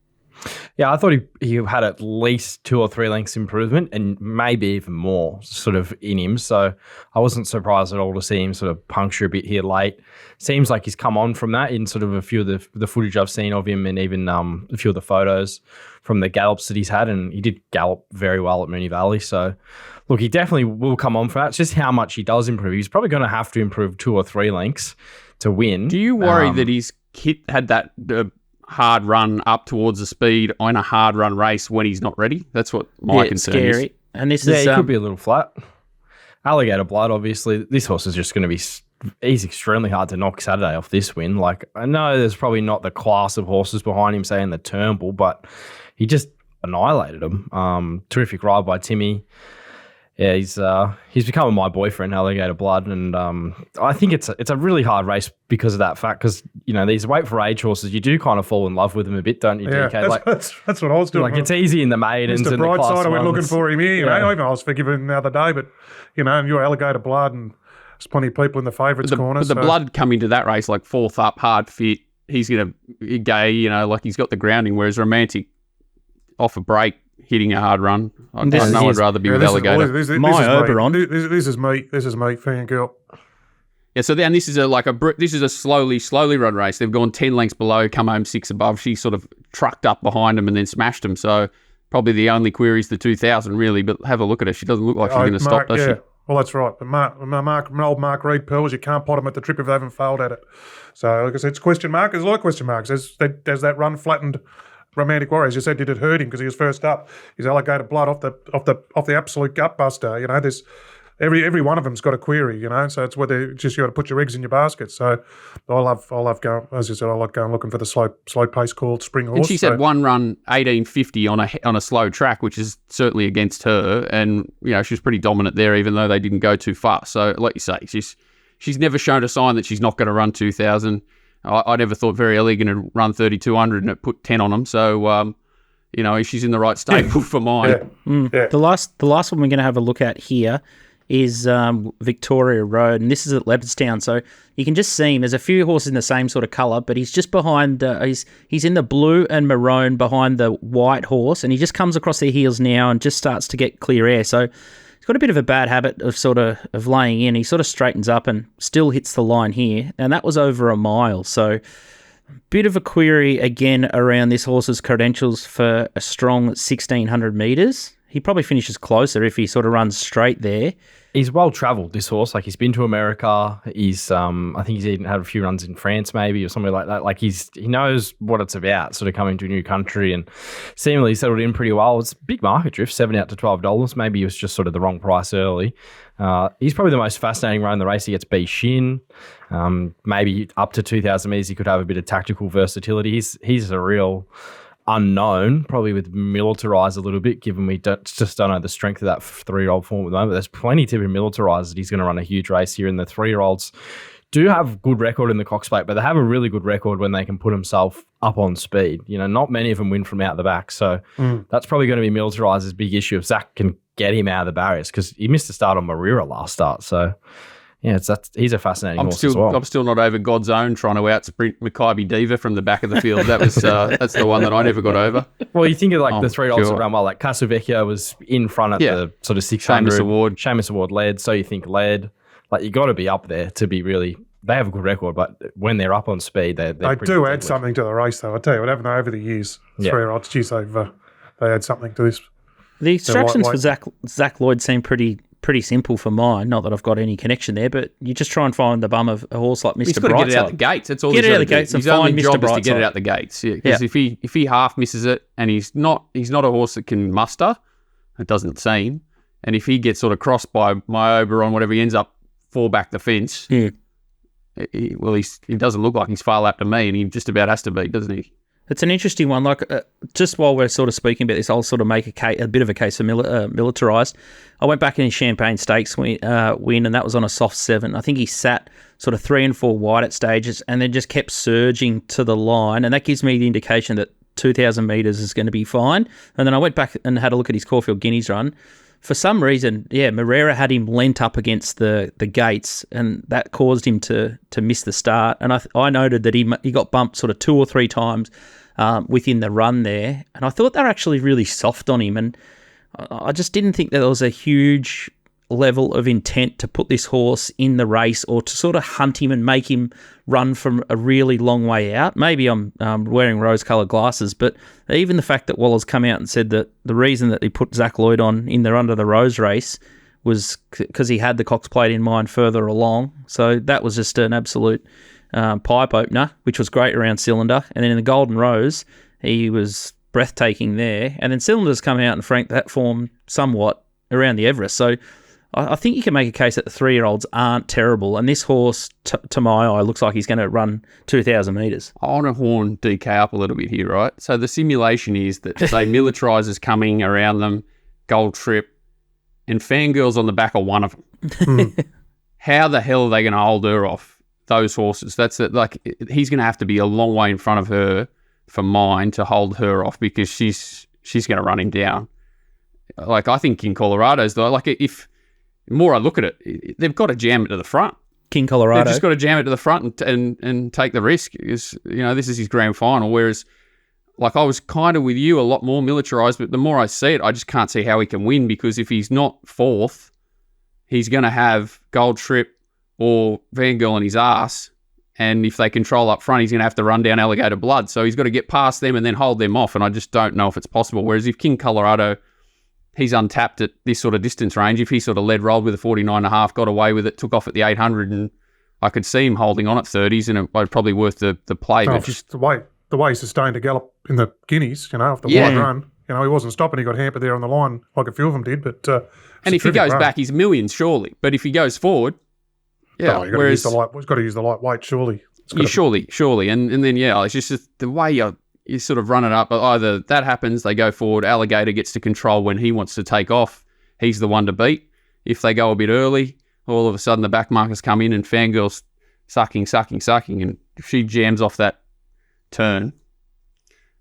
Yeah, I thought he had at least 2 or 3 lengths improvement and maybe even more sort of in him. So I wasn't surprised at all to see him sort of puncture a bit here late. Seems like he's come on from that in sort of a few of the footage I've seen of him and even a few of the photos from the gallops that he's had. And he did gallop very well at Moonee Valley. So look, he definitely will come on for that. It's just how much he does improve. He's probably going to have to improve 2 or 3 lengths to win. do you worry that he's had that hard run up towards the speed on a hard run race when he's not ready? That's what my concern scary. is. And this Yeah, is he could be a little flat. Alligator Blood, obviously. This horse is just going to be... He's extremely hard to knock Saturday off this win. Like, I know there's probably not the class of horses behind him, say, in the Turnbull, but he just annihilated him. Terrific ride by Timmy. Yeah, he's becoming my boyfriend, Alligator Blood, and I think it's a really hard race because of that fact. Because these weight for age horses, you do kind of fall in love with them a bit, don't you, Yeah, DK? that's what I was doing. Like it's easy in the maidens Mr. and the class Brightside, I went looking ones. for him here. Yeah. Even I was forgiven the other day, but and you're Alligator Blood, and there's plenty of people in the favourites corner. But the Blood come into that race like 4th up, hard fit. He's going to gay, like he's got the grounding, whereas Romantic off a break, hitting a hard run. I know I'd rather be with Alligator. This is Oberon. This is me, fangirl. Yeah, so then this is a slowly run race. They've gone 10 lengths below, come home 6 above. She sort of trucked up behind them and then smashed them. So probably the only query is the 2000 really, but have a look at her. She doesn't look like she's going to stop, does she? Well, that's right. But old Mark Reed pearls, you can't pot them at the trip if they haven't failed at it. So, like I said, it's question mark. There's a lot of question marks. Has that run flattened Romantic Warrior? As you said, did it hurt him because he was first up? His Alligator Blood off the absolute gut buster. There's every one of them's got a query. So it's whether just you got to put your eggs in your basket. So I love going. As you said, I like going looking for the slow pace called spring horse. And she said one run 1850 on a slow track, which is certainly against her. And she was pretty dominant there, even though they didn't go too far. So like you say, she's never shown a sign that she's not going to run 2000. I never thought Very Ellie going to run 3200 and it put 10 on them. So she's in the right stable for mine. Yeah. The last one we're going to have a look at here is Victoria Road, and this is at Leopardstown. So you can just see him. There's a few horses in the same sort of colour, but he's just behind. He's in the blue and maroon behind the white horse, and he just comes across their heels now and just starts to get clear air. So he's got a bit of a bad habit of laying in. He sort of straightens up and still hits the line here, and that was over a mile. So bit of a query again around this horse's credentials for a strong 1600 metres. He probably finishes closer if he sort of runs straight there. He's well travelled, this horse. Like, he's been to America. He's, I think he's even had a few runs in France, maybe, or something like that. Like, he knows what it's about, sort of coming to a new country, and seemingly settled in pretty well. It's big market drift, $7 out to $12. Maybe it was just sort of the wrong price early. He's probably the most fascinating run in the race. He gets B Shin. Maybe up to 2,000 metres, he could have a bit of tactical versatility. He's a real unknown, probably with militarised a little bit, given we just don't know the strength of that 3-year-old form at the moment. But there's plenty to be militarised that he's going to run a huge race here. And the 3-year-olds do have good record in the Cox Plate, but they have a really good record when they can put themselves up on speed. Not many of them win from out the back. So that's probably going to be militarised as a big issue if Zach can get him out of the barriers, because he missed the start on Marira last start. So Yeah, he's a fascinating horse as well. I'm still not over God's Own trying to out-sprint Makybe Diva from the back of the field. That was that's the one that I never got over. Well, you think of like the $3 that run well. Like Castelvecchio was in front at the sort of 600. Seamus Award led. So you think led. Like you got to be up there to be really. They have a good record, but when they're up on speed, they do add something to the race, though. I tell you what, haven't they over the years? 3-year-olds, geez, they add something to this. The instructions for Zach Lloyd seem pretty simple for mine. Not that I've got any connection there, but you just try and find the bum of a horse like Mr. Brightside. He's got to get it out the gates. That's all. Get it out the gates and find Mr. Brightside. His only job is to get it out the gates. Because if he half misses it, and he's not a horse that can muster, it doesn't seem. And if he gets sort of crossed by my Oberon, whatever, he ends up fall back the fence. Yeah. He doesn't look like he's far lap to me, and he just about has to be, doesn't he? It's an interesting one. Like, just while we're sort of speaking about this, I'll sort of make a bit of a case for militarised. I went back in his Champagne Stakes win, and that was on a soft 7. I think he sat sort of 3 and 4 wide at stages, and then just kept surging to the line, and that gives me the indication that 2,000 metres is going to be fine. And then I went back and had a look at his Caulfield Guineas run. For some reason, Moreira had him lent up against the gates, and that caused him to miss the start. And I noted that he got bumped sort of 2 or 3 times within the run there, and I thought they were actually really soft on him. And I just didn't think that there was a huge level of intent to put this horse in the race or to sort of hunt him and make him run from a really long way out. Maybe I'm wearing rose-coloured glasses, but even the fact that Waller's come out and said that the reason that he put Zach Lloyd on in the Under the Rose race was because he had the Cox Plate in mind further along. So that was just an absolute pipe opener, which was great around Cylinder. And then in the Golden Rose, he was breathtaking there. And then Cylinder's come out and franked that form somewhat around the Everest. So I think you can make a case that the 3-year-olds aren't terrible, and this horse, to my eye, looks like he's going to run 2,000 metres. I want to horn DK up a little bit here, right? So the simulation is that, say, Militarizer's coming around them, Gold Trip, and Fangirl's on the back of one of them. How the hell are they going to hold her off, those horses? That's it. Like, he's going to have to be a long way in front of her for mine to hold her off, because she's going to run him down. Like, I think in Colorado's, though, like, if... The more I look at it, they've got to jam it to the front. King Colorado. They've just got to jam it to the front and take the risk. Because, this is his grand final. Whereas, like, I was kind of with you, a lot more militarized, but the more I see it, I just can't see how he can win, because if he's not 4th, he's going to have Gold Trip or Vanguard on his ass. And if they control up front, he's going to have to run down Alligator Blood. So he's got to get past them and then hold them off. And I just don't know if it's possible. Whereas if King Colorado... he's untapped at this sort of distance range. If he sort of rolled with a 49.5, got away with it, took off at the 800, and I could see him holding on at 30s, and it was probably worth the play. But just the way he sustained a gallop in the Guineas, off the wide run, he wasn't stopping. He got hampered there on the line like a few of them did. But and if he goes back, he's millions surely. But if he goes forward, he's got to use the lightweight surely. Surely, and then it's just the way you sort of run it up. Either that happens, they go forward, Alligator gets to control when he wants to take off. He's the one to beat. If they go a bit early, all of a sudden the back markers come in and Fangirl's sucking. And if she jams off that turn,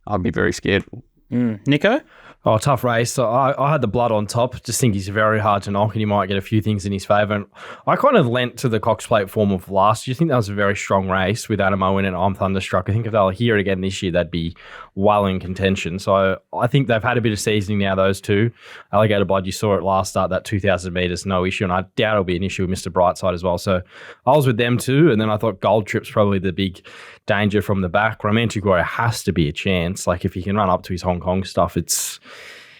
I'd be very scared. Nico? Oh, tough race. So I had the blood on top. Just think he's very hard to knock, and he might get a few things in his favour. And I kind of lent to the Cox Plate form of last year. I think that was a very strong race with Adam Owen and I'm Thunderstruck. I think if they'll hear it again this year, they'd be well in contention. So I think they've had a bit of seasoning now, those two. Alligator Blood, you saw it last start, that 2,000 metres, no issue. And I doubt it'll be an issue with Mr. Brightside as well. So I was with them too. And then I thought Gold Trip's probably the big danger from the back. Romantic Warrior has to be a chance. Like, if he can run up to his Hong Kong stuff, it's...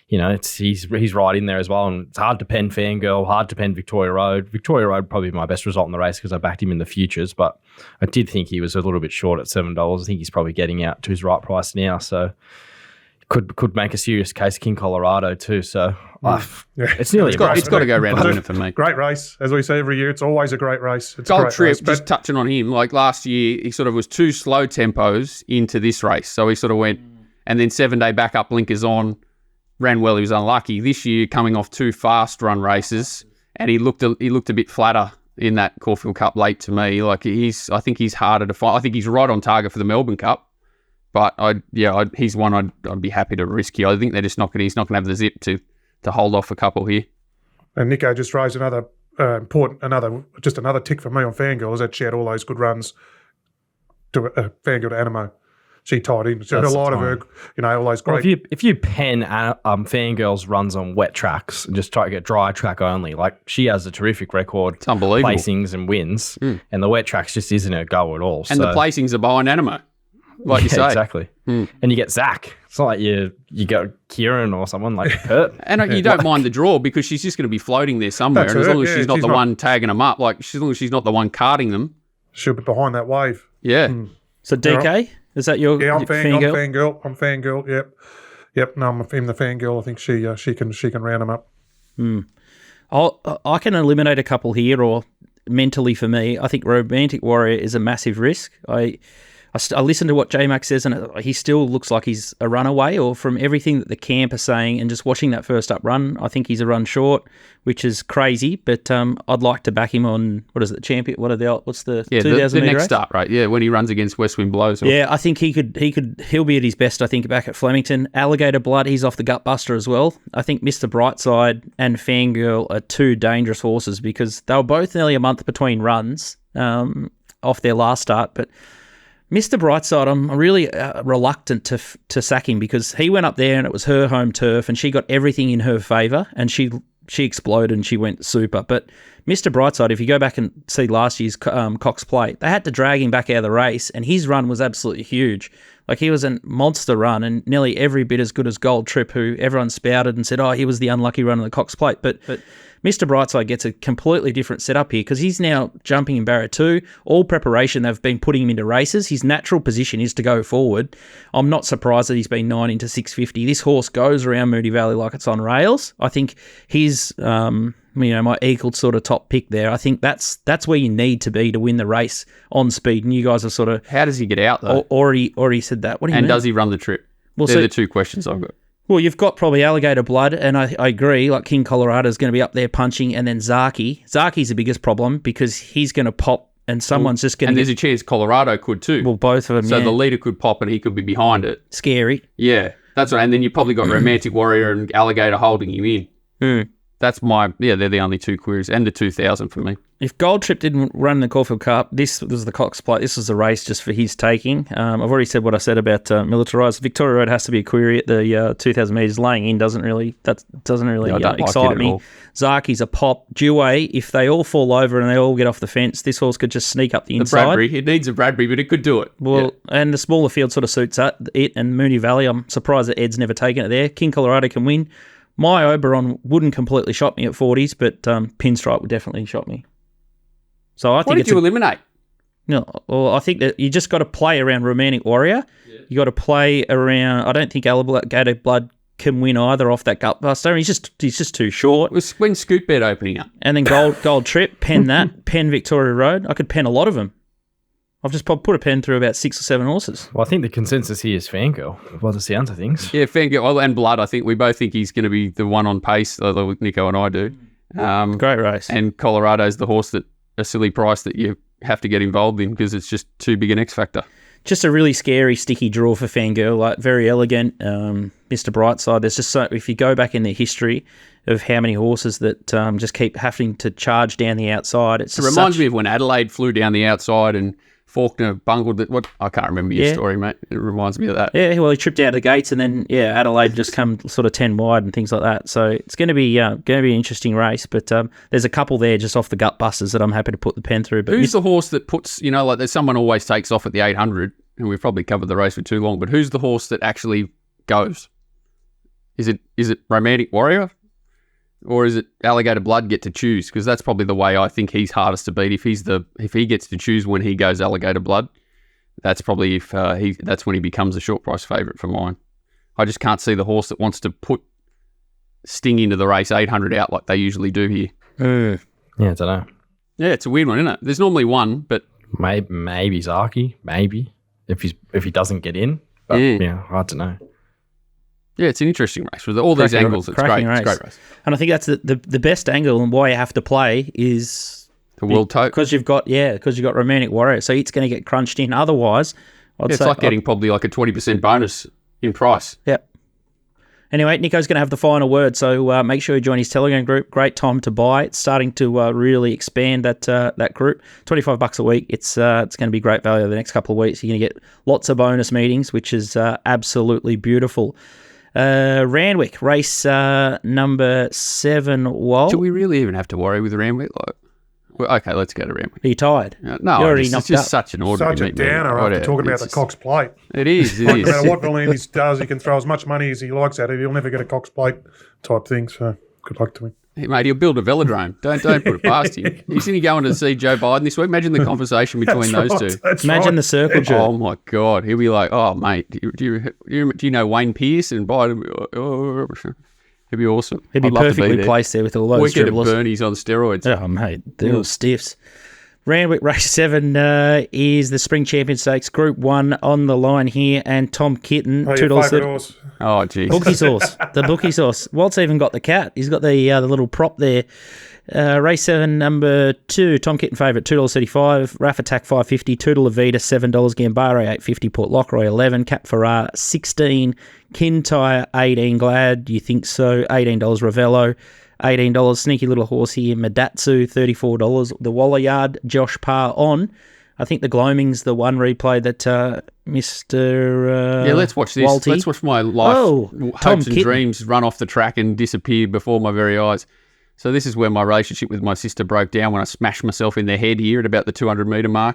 he's right in there as well, and it's hard to pen Fangirl, hard to pen Victoria Road. Victoria Road probably my best result in the race because I backed him in the futures, but I did think he was a little bit short at $7. I think he's probably getting out to his right price now, so could make a serious case. King Colorado too, so it's nearly it's got to go round the winner for me. Great race, as we say every year. It's always a great race. It's Gold Trip, just touching on him, like last year, he sort of was 2 slow tempos into this race, so he sort of went, and then 7-day backup blinkers on. Ran well, he was unlucky. This year, coming off 2 fast run races, and he looked a bit flatter in that Caulfield Cup late to me. Like, I think he's harder to find. I think he's right on target for the Melbourne Cup, but he's one I'd be happy to risk here. I think they're just he's not going to have the zip to hold off a couple here. And Nico just raised another important. Another tick for me on Fangirl is that she had all those good runs to Fangirl to Animo. She tied in. So a lot of her, all those great. Well, if you pen Fangirl's runs on wet tracks and just try to get dry track only, like she has a terrific record. It's unbelievable. Placings and wins, and the wet tracks just isn't her go at all. And the placings are behind Animo, like you say. Exactly. And you get Zach. It's not like you got Kieran or someone like Kurt. And you don't mind the draw because she's just going to be floating there somewhere. That's And as her, long as yeah, she's not she's the not- one tagging them up, as long as she's not the one carting them. She'll be behind that wave. Yeah. So DK, is that your Yeah, I'm Fangirl? I'm Fangirl. Yep. No, I'm the Fangirl. I think she can round them up. I can eliminate a couple here, or mentally for me, I think Romantic Warrior is a massive risk. I listen to what J-Mac says, and he still looks like he's a runaway, or from everything that the camp are saying and just watching that first up run, I think he's a run short, which is crazy, but I'd like to back him on, what's the 2,000 the metre next race? start, right? Yeah, when he runs against West Wind Blows. Yeah, I think he'll be at his best, I think, back at Flemington. Alligator Blood, he's off the gut buster as well. I think Mr. Brightside and Fangirl are two dangerous horses because they were both nearly a month between runs off their last start, but Mr. Brightside, I'm really reluctant to sack him because he went up there and it was her home turf and she got everything in her favour and she exploded and she went super. But Mr. Brightside, if you go back and see last year's Cox Plate, they had to drag him back out of the race and his run was absolutely huge. Like he was a monster run and nearly every bit as good as Gold Trip, who everyone spouted and said, oh, he was the unlucky run of the Cox Plate. But Mr. Brightside gets a completely different setup here because he's now jumping in barrier 2. All preparation, they've been putting him into races. His natural position is to go forward. I'm not surprised that he's been 9 into 650. This horse goes around Moonee Valley like it's on rails. I think he's, my equal sort of top pick there. I think that's where you need to be to win the race on speed. And you guys have sort of How does he get out, though? already said that. What do you mean? And does he run the trip? Well, They're the two questions I've got. Well, you've got probably Alligator Blood, and I agree, like King Colorado is going to be up there punching, and then Zaki. Zaki's the biggest problem because he's going to pop and someone's just going to... And there's a chance Colorado could too. Well, both of them, So the leader could pop and he could be behind it. Scary. Yeah, that's right. And then you probably got Romantic Warrior and Alligator holding him in. That's they're the only two queries, and the 2,000 for me. If Gold Trip didn't run the Caulfield Cup, this was the Cox Plate. This was a race just for his taking. I've already said what I said about militarised. Victoria Road has to be a query at the 2,000 metres. Laying in doesn't really excite me. Zaki's a pop. Dewey, if they all fall over and they all get off the fence, this horse could just sneak up the inside. The Bradbury, it needs a Bradbury, but it could do it. Well, and the smaller field sort of suits it. And Moonee Valley, I'm surprised that Ed's never taken it there. King Colorado can win. My Oberon wouldn't completely shot me at 40s, but Pinstripe would definitely shot me. So I think what did you eliminate? No, well, I think that you just got to play around Romantic Warrior. Yeah. You got to play around. I don't think Alligator Blood can win either off that gut buster. He's just too short. When's Scoot Bet opening up? And then Gold Trip, pen that, pen Victoria Road. I could pen a lot of them. I've just put a pen through about 6 or 7 horses. Well, I think the consensus here is Fangirl, by the sound of things. Yeah, Fangirl and Blood. I think we both think he's going to be the one on pace, although Nico and I do. Great race. And Colorado's the horse that a silly price that you have to get involved in because it's just too big an X factor. Just a really scary, sticky draw for Fangirl. Like very elegant, Mr. Brightside. There's just so if you go back in the history of how many horses that just keep having to charge down the outside. It reminds me of when Adelaide flew down the outside and Faulkner bungled it. What I can't remember your story, mate. It reminds me of that. Yeah, well, he tripped out of the gates, and then Adelaide just come sort of 10 wide and things like that. So it's going to be an interesting race. But there's a couple there just off the gut busters that I'm happy to put the pen through. But who's the horse that puts? There's someone always takes off at the 800, and we've probably covered the race for too long. But who's the horse that actually goes? Is it Romantic Warrior? Or is it Alligator Blood get to choose? Because that's probably the way I think he's hardest to beat. If he gets to choose when he goes Alligator Blood, that's probably that's when he becomes a short price favourite for mine. I just can't see the horse that wants to put Sting into the race 800 out like they usually do here. Yeah, I don't know. Yeah, it's a weird one, isn't it? There's normally one, but maybe Zaki, maybe if he doesn't get in. But hard to know. Yeah, it's an interesting race with all these angles. It's great. It's a great race. And I think that's the best angle and why you have to play is the World Tote. Because you've got Romantic Warrior, so it's going to get crunched in. Otherwise, it's like getting probably like a 20% bonus in price. Yep. Anyway, Nico's going to have the final word, so make sure you join his Telegram group. Great time to buy. It's starting to really expand that group. $25 a week. It's going to be great value over the next couple of weeks. You're going to get lots of bonus meetings, which is absolutely beautiful. Randwick, race number 7. Wal. Do we really even have to worry with Randwick? Well, okay, let's go to Randwick. Are you tired? No, You're already it's knocked just up. such an ordinary Such a meeting. downer after talking about the Cox plate. It is. No matter what Valenius does, he can throw as much money as he likes at it. He'll never get a Cox plate type thing. So good luck to him. Hey, mate, he'll build a velodrome. Don't put it past him. Isn't he going to see Joe Biden this week? Imagine the conversation between those two. Imagine the circle jerk. Oh my God, he'll be like, "Oh mate, do you know Wayne Pearce and Biden?" Oh, it'd be awesome. He'd be I'd love to perfectly there. placed there with all those Wicked at dribblers. Bernie's on steroids. Oh, mate, they're all stiffs. Randwick Race 7 is the Spring Champion Stakes, Group 1 on the line here, and Tom Kitten, Oh, your $2. favourite horse. Oh geez. Bookie sauce. The bookie sauce. Walt's even got the cat. He's got the little prop there. Race 7, number 2, Tom Kitten favourite, $2.35. Raff Attack, $5.50. Toodle Avita, $7. Gambare, $8.50. Port Lockroy, $11. Cap Ferrar, $16. Kintyre, $18. Glad you think so, $18. Ravello, $18. Sneaky little horse here, Madatsu, $34. The Waller Yard, Josh Parr on. I think the Gloaming's the one replay that Mr. Yeah, let's watch this. Walty. Let's watch my life Tom hopes and Kitten. dreams run off the track and disappear before my very eyes. So this is where my relationship with my sister broke down when I smashed myself in the head here at about the 200-metre mark.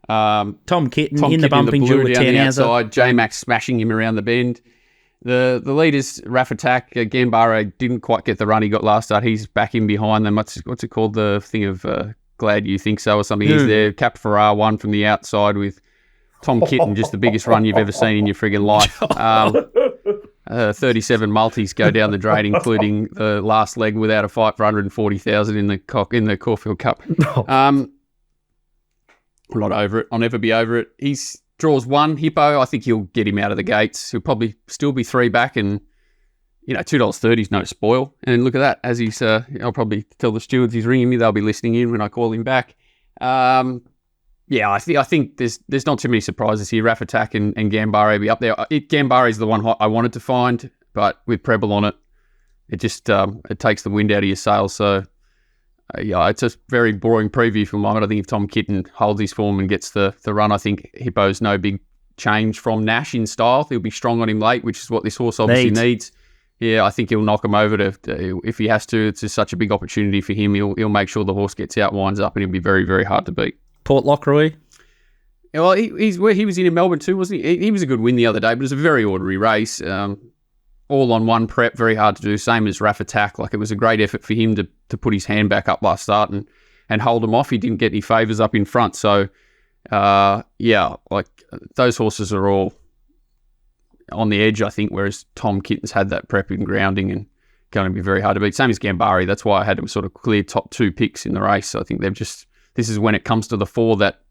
Tom Kitten Tom in the Kitten bumping duel with down the 10 outside, J-Max smashing him around the bend. The leaders, Raff Attack, Gambare didn't quite get the run he got last start. He's back in behind them. What's it called? The thing of Glad You Think So or something. He's there. Cap Ferrar won from the outside with Tom Kitten, just the biggest run you've ever seen in your friggin' life. 37 multis go down the drain, including the last leg without a fight for 140,000 in the Caulfield Cup. I'm not over it. I'll never be over it. He's draws 1 Hippo. I think he'll get him out of the gates. He'll probably still be 3 back, and $2.30 is no spoil. And look at that. As he's, I'll probably tell the stewards he's ringing me. They'll be listening in when I call him back. Yeah, I think there's not too many surprises here. Raff Attack and Gambare be up there. Gambare is the one I wanted to find, but with Preble on it, it just it takes the wind out of your sails. So yeah, it's a very boring preview for the moment. I think if Tom Kitten holds his form and gets the run, I think Hippo's no big change from Nash in style. He'll be strong on him late, which is what this horse obviously needs. Yeah, I think he'll knock him over if he has to. It's just such a big opportunity for him. He'll make sure the horse gets out, winds up, and he'll be very, very hard to beat. Port Lockroy. Well, he was in Melbourne too, wasn't he? He was a good win the other day, but it was a very ordinary race. All on one prep, very hard to do. Same as Raff Attack. Like, it was a great effort for him to put his hand back up last start and hold him off. He didn't get any favours up in front. So, yeah, like those horses are all on the edge, I think, whereas Tom Kitten's had that prep and grounding and going to be very hard to beat. Same as Gambare. That's why I had him sort of clear top 2 picks in the race. So I think this is when it comes to the 4, that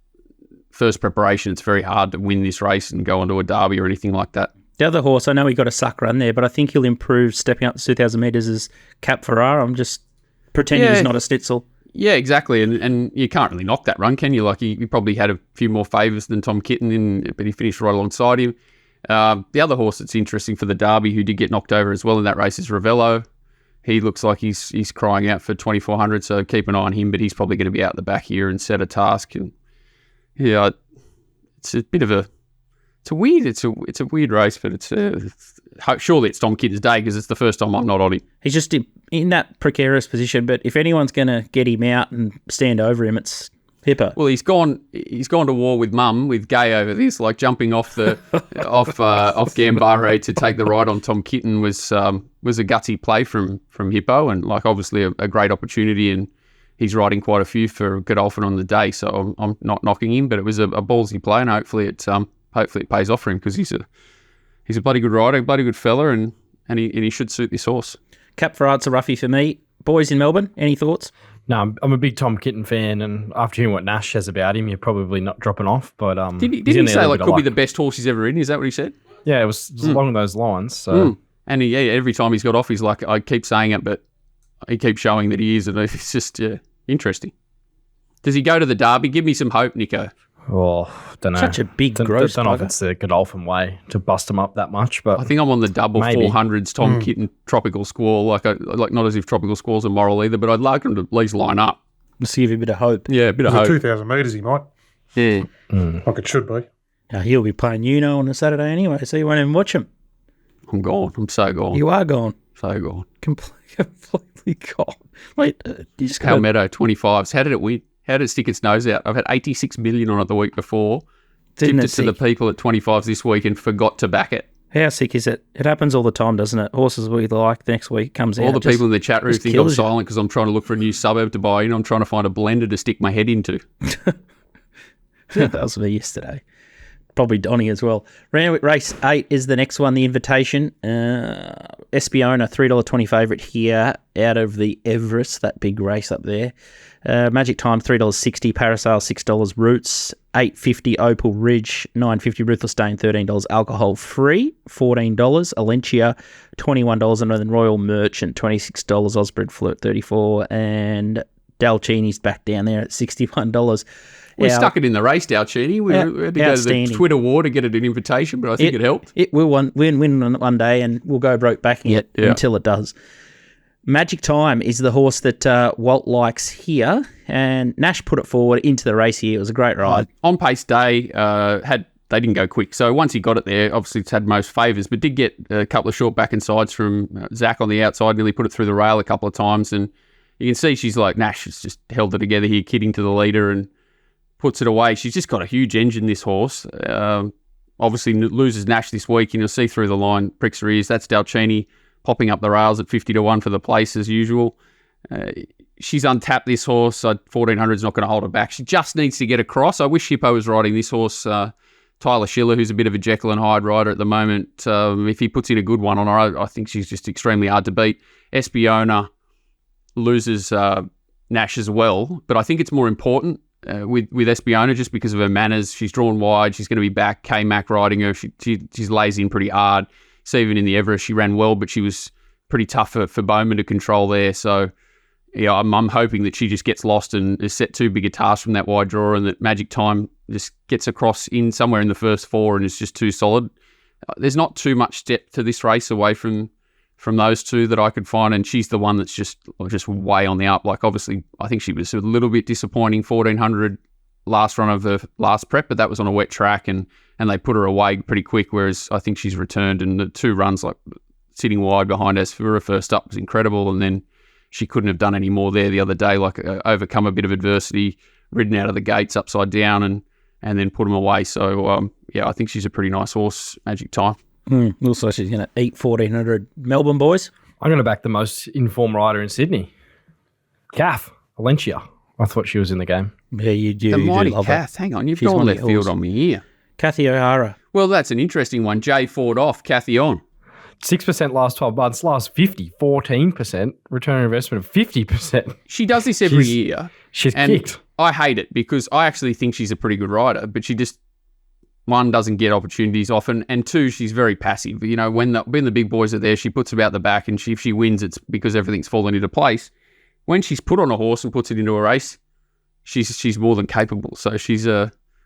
first preparation, it's very hard to win this race and go onto a derby or anything like that. The other horse, I know he got a suck run there, but I think he'll improve stepping up to 2,000 metres as Cap Ferrar. I'm just pretending he's not a Stitzel. Yeah, exactly. And you can't really knock that run, can you? Like, he probably had a few more favours than Tom Kitten, but he finished right alongside him. The other horse that's interesting for the Derby, who did get knocked over as well in that race, is Ravello. He looks like he's crying out for 2,400, so keep an eye on him, but he's probably going to be out the back here and set a task. And yeah, it's a bit of a weird race, but surely it's Tom Kitten's day because it's the first time I'm not on him. He's just in that precarious position, but if anyone's going to get him out and stand over him, it's Hippo. Well, he's gone to war with Mum, with Gay over this, like jumping off the off Gambare to take the ride on Tom Kitten was a gutsy play from Hippo, and like obviously a great opportunity, and he's riding quite a few for Godolphin on the day, so I'm not knocking him, but it was a ballsy play, and hopefully it pays off for him because he's a bloody good rider, a bloody good fella, and he should suit this horse. Cap Ferrar's a roughie for me. Boys in Melbourne, any thoughts? No, I'm a big Tom Kitten fan, and after hearing what Nash says about him, you're probably not dropping off. But didn't he say like could be the best horse he's ever ridden? Is that what he said? Yeah, it was along those lines. So and every time he's got off, he's like, I keep saying it, but he keeps showing that he is, and it's just interesting. Does he go to the Derby? Give me some hope, Nico. Oh, don't know. Such a big gross Don't know if bugger. it's the Godolphin way to bust them up that much, but I think I'm on the double Maybe. 400s, Tom Kitten, Tropical Squall. Like not as if Tropical Squalls are moral either, but I'd like them to at least line up. Let's give you a bit of hope. Yeah, a bit of It's hope. 2,000 metres, he might. Yeah. Like it should be. He'll be playing Uno on a Saturday anyway, so you won't even watch him. I'm gone. I'm so gone. You are gone. So gone. Completely gone. Wait, you just got Palmetto 25s. How did it win? How did it stick its nose out? I've had 86 million on it the week before. Didn't Tipped it it to the sick? people at 25s this week and forgot to back it. How sick is it? It happens all the time, doesn't it? Horses we like next week comes out. All the people in the chat room just think I'm kills you. silent because I'm trying to look for a new suburb to buy in. I'm trying to find a blender to stick my head into. That was me yesterday. Probably Donny as well. Randwick Race 8 is the next one, the invitation. Espiona, $3.20 favourite here out of the Everest, that big race up there. Magic Time, $3.60. Parasail, $6. Roots, $8.50. Opal Ridge, $9.50. Ruthless Dane, $13. Alcohol Free, $14. Alencia, $21. And then Royal Merchant, $26. Osbred Flirt, $34. And Dalcini's back down there at $61. We Our- stuck it in the race, Dalcini. We had to go to the Outstanding. Twitter war to get it an invitation, but I think it helped. It will win one day, and we'll go broke backing it Yeah. until it does. Magic Time is the horse that Walt likes here, and Nash put it forward into the race here. It was a great ride. On pace day, they didn't go quick. So once he got it there, obviously it's had most favours, but did get a couple of short back and sides from Zach on the outside, nearly put it through the rail a couple of times. And you can see she's like, Nash has just held it together here, kidding to the leader and puts it away. She's just got a huge engine, this horse. Obviously loses Nash this week, and you'll see through the line, pricks her ears. That's Dalcini popping up the rails at 50-1 for the place as usual. She's untapped, this horse. So 1,400 is not going to hold her back. She just needs to get across. I wish Hippo was riding this horse. Tyler Schiller, who's a bit of a Jekyll and Hyde rider at the moment, if he puts in a good one on her, I think she's just extremely hard to beat. Espiona loses Nash as well, but I think it's more important with Espiona just because of her manners. She's drawn wide. She's going to be back. K-Mac riding her. She's lays in pretty hard. So even in the Everest, she ran well, but she was pretty tough for Bowman to control there. So yeah, I'm hoping that she just gets lost and is set too big a task from that wide draw, and that Magic Time just gets across in somewhere in the first four and is just too solid. There's not too much step to this race away from those two that I could find, and she's the one that's just way on the up. Like obviously, I think she was a little bit disappointing 1,400 last run of the last prep, but that was on a wet track and they put her away pretty quick, whereas I think she's returned, and the two runs like sitting wide behind us for her first up was incredible, and then she couldn't have done any more there the other day, like overcome a bit of adversity, ridden out of the gates upside down and then put them away. So yeah, I think she's a pretty nice horse, Magic Time. Also, she's going to eat 1,400 Melbourne boys. I'm going to back the most informed rider in Sydney. Calf, Alencia. I thought she was in the game. Yeah, you do. The You do mighty love her. Kath, hang on, you've She's gone one of left the field horses. on me here. Kathy O'Hara. Well, that's an interesting one. Jay Ford off, Kathy on. 6% last 12 months, last 50, 14%, return on investment of 50%. She does this every She's- year. She's And kicked. I hate it because I actually think she's a pretty good rider, but she just, one, doesn't get opportunities often, and two, she's very passive. You know, when the big boys are there, she puts about the back, and if she wins, it's because everything's fallen into place. When she's put on a horse and puts it into a race, she's more than capable. So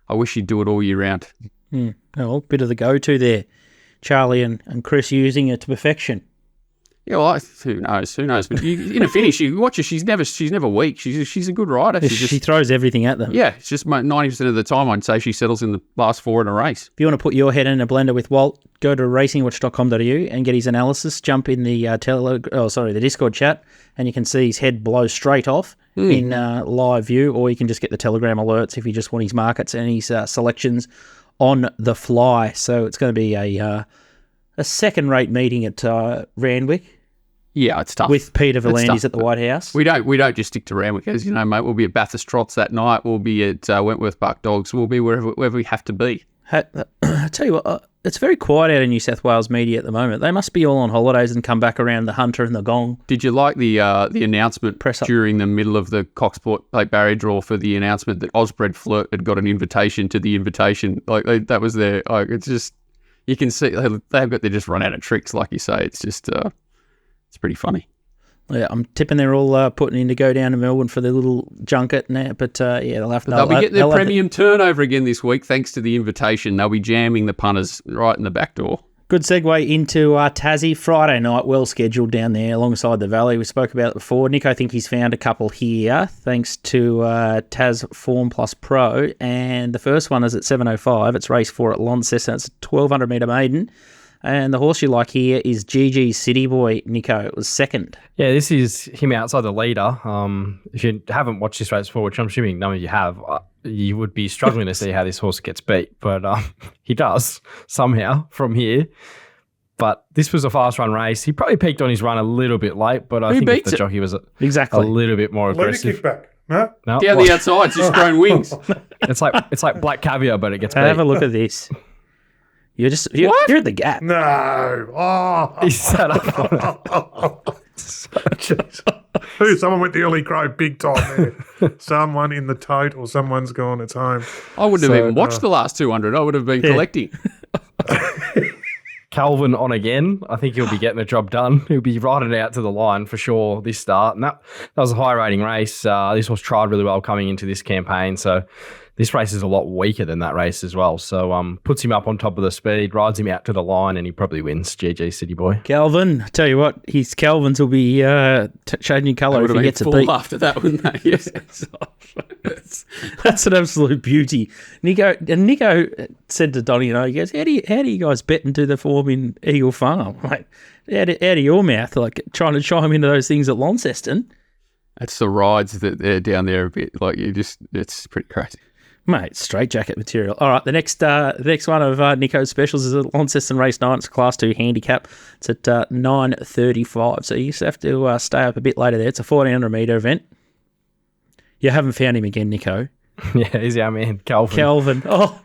I wish she'd do it all year round. Oh, bit of the go-to there. Charlie and Chris using it to perfection. Yeah, well, who knows? But in a finish, you watch her. She's never weak. She's a good rider. She throws everything at them. Yeah, it's just 90% of the time I'd say she settles in the last four in a race. If you want to put your head in a blender with Walt, go to racingwatch.com.au and get his analysis. Jump in the the Discord chat, and you can see his head blow straight off in live view, or you can just get the Telegram alerts if you just want his markets and his selections on the fly. So it's going to be a second-rate meeting at Randwick. Yeah, it's tough. With Peter It's V'landys tough. at the White House. We don't just stick to Randwick, as you know, mate. We'll be at Bathurst Trots that night. We'll be at Wentworth Park Dogs. We'll be wherever we have to be. I tell you what, it's very quiet out in New South Wales media at the moment. They must be all on holidays and come back around the Hunter and the Gong. Did you like the announcement Press up. during the middle of the CoxSport Plate Barrier draw for the announcement that Osbred Flirt had got an invitation to the invitation? Like that was their. Like, it's just, you can see they've just run out of tricks, like you say. It's just it's pretty funny. Yeah, I'm tipping they're all putting in to go down to Melbourne for their little junket now. But they'll have to. They'll be getting their premium turnover again this week thanks to the invitation. They'll be jamming the punters right in the back door. Good segue into Tassie. Friday night, well scheduled down there alongside the Valley. We spoke about it before. Nick, I think he's found a couple here thanks to FormplusPro. And the first one is at 7:05. It's race 4 at Launceston. It's a 1,200 metre maiden. And the horse you like here is GG City Boy, Nico. It was second. Yeah, this is him outside the leader. If you haven't watched this race before, which I'm assuming none of you have, you would be struggling to see how this horse gets beat. But he does somehow from here. But this was a fast run race. He probably peaked on his run a little bit late, but I think if the jockey was a little bit more aggressive. Let it kick back. No? Down the outside, it's just grown wings. It's like black caviar, but it gets beat. Have a look at this. You're at the gap. No. Oh. He sat up on it. Who? Someone went the early crow big time there. Someone in the tote or someone's gone, it's home. I wouldn't have even watched the last 200. I would have been collecting. Calvin on again. I think he'll be getting the job done. He'll be riding out to the line for sure this start. And that was a high rating race. This horse tried really well coming into this campaign. So this race is a lot weaker than that race as well. So puts him up on top of the speed, rides him out to the line, and he probably wins. GG City Boy. Calvin, I tell you what, his Calvins will be changing colour if he gets a beat. After that, wouldn't they? Yes. That's an absolute beauty. Nico said to Donnie, he goes, how do you guys bet and do the form in Eagle Farm? Like, out of your mouth, like trying to chime into those things at Launceston. That's the rides that they're down there a bit. Like it's pretty crazy. Mate, straight jacket material. All right, the next one of Nico's specials is a Launceston race 9. It's a Class 2 handicap. It's at 9:35. So you just have to stay up a bit later there. It's a 1,400 metre event. You haven't found him again, Nico. Yeah, he's our man, Calvin. Oh,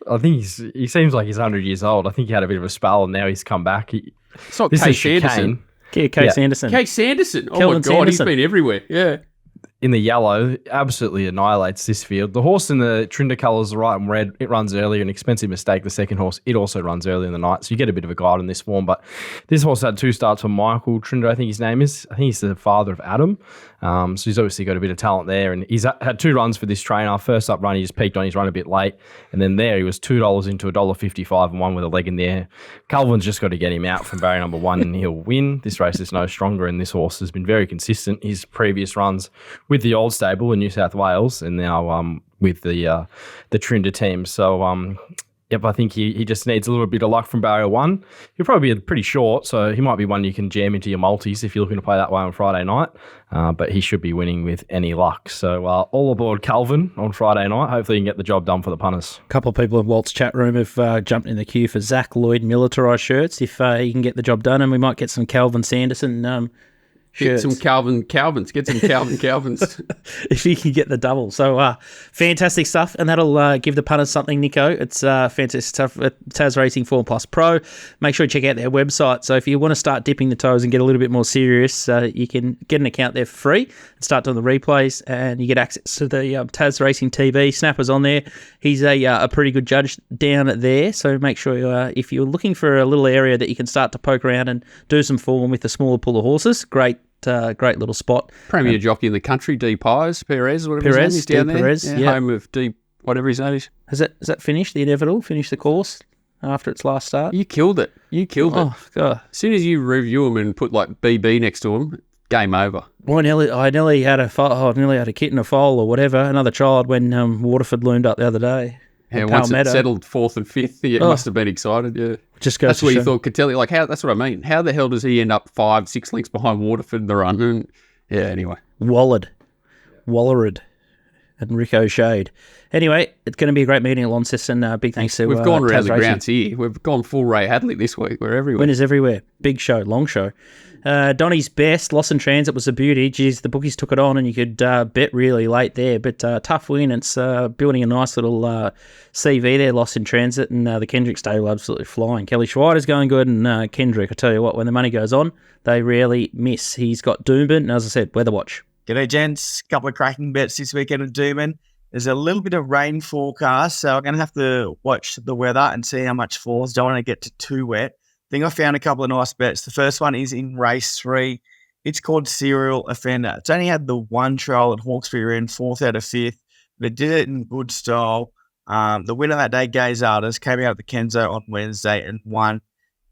I think he seems like he's 100 years old. I think he had a bit of a spell and now he's come back. It's not Case Anderson. Case Anderson. Case Anderson. Oh Kelvin my God, Sanderson. he's been everywhere. Yeah. In the yellow, absolutely annihilates this field. The horse in the Trinder colours, the right and red, it runs earlier. An expensive mistake. The second horse, it also runs early in the night. So you get a bit of a guide on this form. But this horse had 2 starts from Michael Trinder, I think his name is. I think he's the father of Adam. So he's obviously got a bit of talent there. And he's had 2 runs for this trainer. First up run, he just peaked on his run a bit late. And then there, he was $2 into $1.55 and one with a leg in there. Calvin's just got to get him out from barrier number 1 and he'll win. This race is no stronger and this horse has been very consistent. His previous runs with the old stable in New South Wales and now with the Trinder team. So, yep, I think he just needs a little bit of luck from barrier 1. He'll probably be pretty short, so he might be one you can jam into your multis if you're looking to play that way on Friday night. But he should be winning with any luck. So all aboard Calvin on Friday night. Hopefully he can get the job done for the punters. A couple of people in Walt's chat room have jumped in the queue for Zach Lloyd militarised shirts if he can get the job done, and we might get some Calvin Sanderson shirts. Get some Calvins. Get some Calvins. If he can get the double. So fantastic stuff, and that'll give the punters something, Nico. It's fantastic stuff at TasRacing FormplusPro. Make sure you check out their website. So if you want to start dipping the toes and get a little bit more serious, you can get an account there for free and start doing the replays, and you get access to the TasRacing TV. Snapper's on there. He's a pretty good judge down there, so make sure if you're looking for a little area that you can start to poke around and do some form with a smaller pool of horses, great little spot. Premier jockey in the country, D. Perez, whatever his name is down there. Perez, yeah. Home of D. whatever his name is. Has that finished, the inevitable? Finished the course after its last start? You killed it. Oh, God. As soon as you review him and put like BB next to him, game over. Well, I nearly had a kit in a foal or whatever, another child when Waterford loomed up the other day. Yeah, once it settled 4th and 5th, he must have been excited, yeah. That's where you thought Catelli, like, that's what I mean. How the hell does he end up 5-6 lengths behind Waterford in the run? And, yeah, anyway. Wallered, and ricocheted. Anyway, it's going to be a great meeting at Launceston. Big thanks to We've gone around the TasRacing. grounds here. We've gone full Ray Hadley this week. We're everywhere. Winners everywhere. Big show, long show. Donny's best, Lost in Transit was a beauty. Geez, the bookies took it on and you could bet really late there. But tough win. It's building a nice little CV there, Lost in Transit. And the Kendrick stable absolutely flying. Kelly Schweider's going good. And Kendrick, I tell you what, when the money goes on, they rarely miss. He's got Doomben. And as I said, Weather Watch. G'day, gents. Couple of cracking bets this weekend at Doomben. There's a little bit of rain forecast, so I'm going to have to watch the weather and see how much falls. Don't want to get too wet. I think I found a couple of nice bets. The first one is in race 3. It's called Serial Offender. It's only had the one trial at Hawkesbury, ran 4th out of 5th, but it did it in good style. The winner that day, Gaze Artist, came out of the Kenzo on Wednesday and won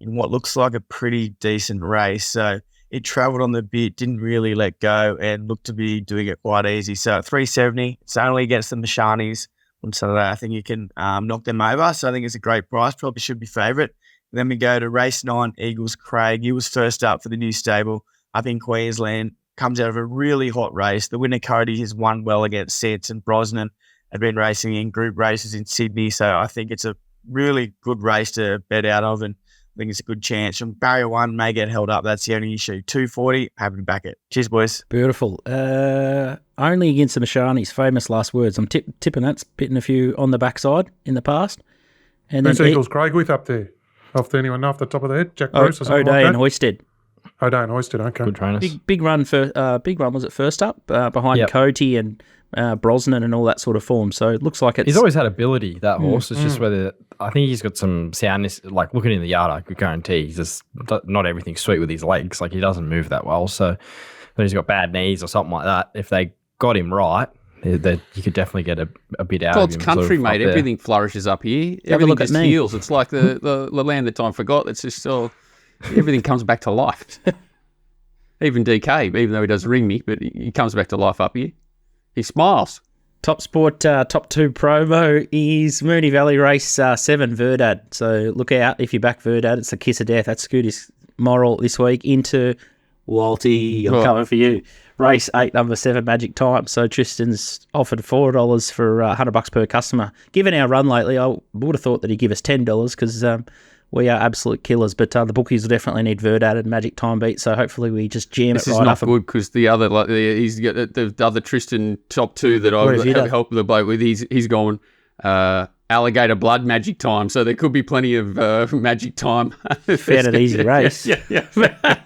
in what looks like a pretty decent race. So it travelled on the bit, didn't really let go, and looked to be doing it quite easy. So at 370, it's only against the Mashanis on Saturday. I think you can knock them over. So I think it's a great price. Probably should be favourite. Then we go to race 9, Eagles Craig. He was first up for the new stable up in Queensland. Comes out of a really hot race. The winner, Cody, has won well against Sets, and Brosnan had been racing in group races in Sydney. So I think it's a really good race to bet out of, and I think it's a good chance. From barrier 1 may get held up. That's the only issue. 240, happy to back it. Cheers, boys. Beautiful. Only against the Mashanis. Famous last words. I'm tipping that's bitten a few on the backside in the past. And Who's then Eagles Craig with up there? Off to anyone off the top of the head? Jack Bruce or something O'Day like and that? Hoisted. O'Day and Hoisted, okay. Good trainers. Big run was it first up behind Yep. Coty and Brosnan and all that sort of form. So it looks like it's He's always had ability, that horse. It's just whether, I think he's got some soundness, like looking in the yard, I could guarantee he's just not everything's sweet with his legs. Like he doesn't move that well. So then he's got bad knees or something like that. If they got him right, you could definitely get a bit out Well, of it's him. country, sort of mate. up there. Everything flourishes up here. Have a Everything look at just me. heals. It's like the land that time forgot. It's just all, everything comes back to life. Even DK, even though he does ring me, but he comes back to life up here. He smiles. TopSport top 2 promo is Moonee Valley Race 7 Verdad. So look out if you back Verdad. It's the kiss of death. That's Scooty's moral this week. Into Walty, I'm coming for you. Race 8, number 7, Magic Time. So Tristan's offered $4 for $100 per customer. Given our run lately, I would have thought that he'd give us $10 because we are absolute killers. But the bookies will definitely need Verdad and Magic Time beat. So hopefully we just jam This it is right not up. good because the other, like, he's got the other Tristan top 2 that I What have you have done? helped the bloke with. He's gone alligator blood Magic Time, so there could be plenty of Magic Time. Fair and easy race. Yeah.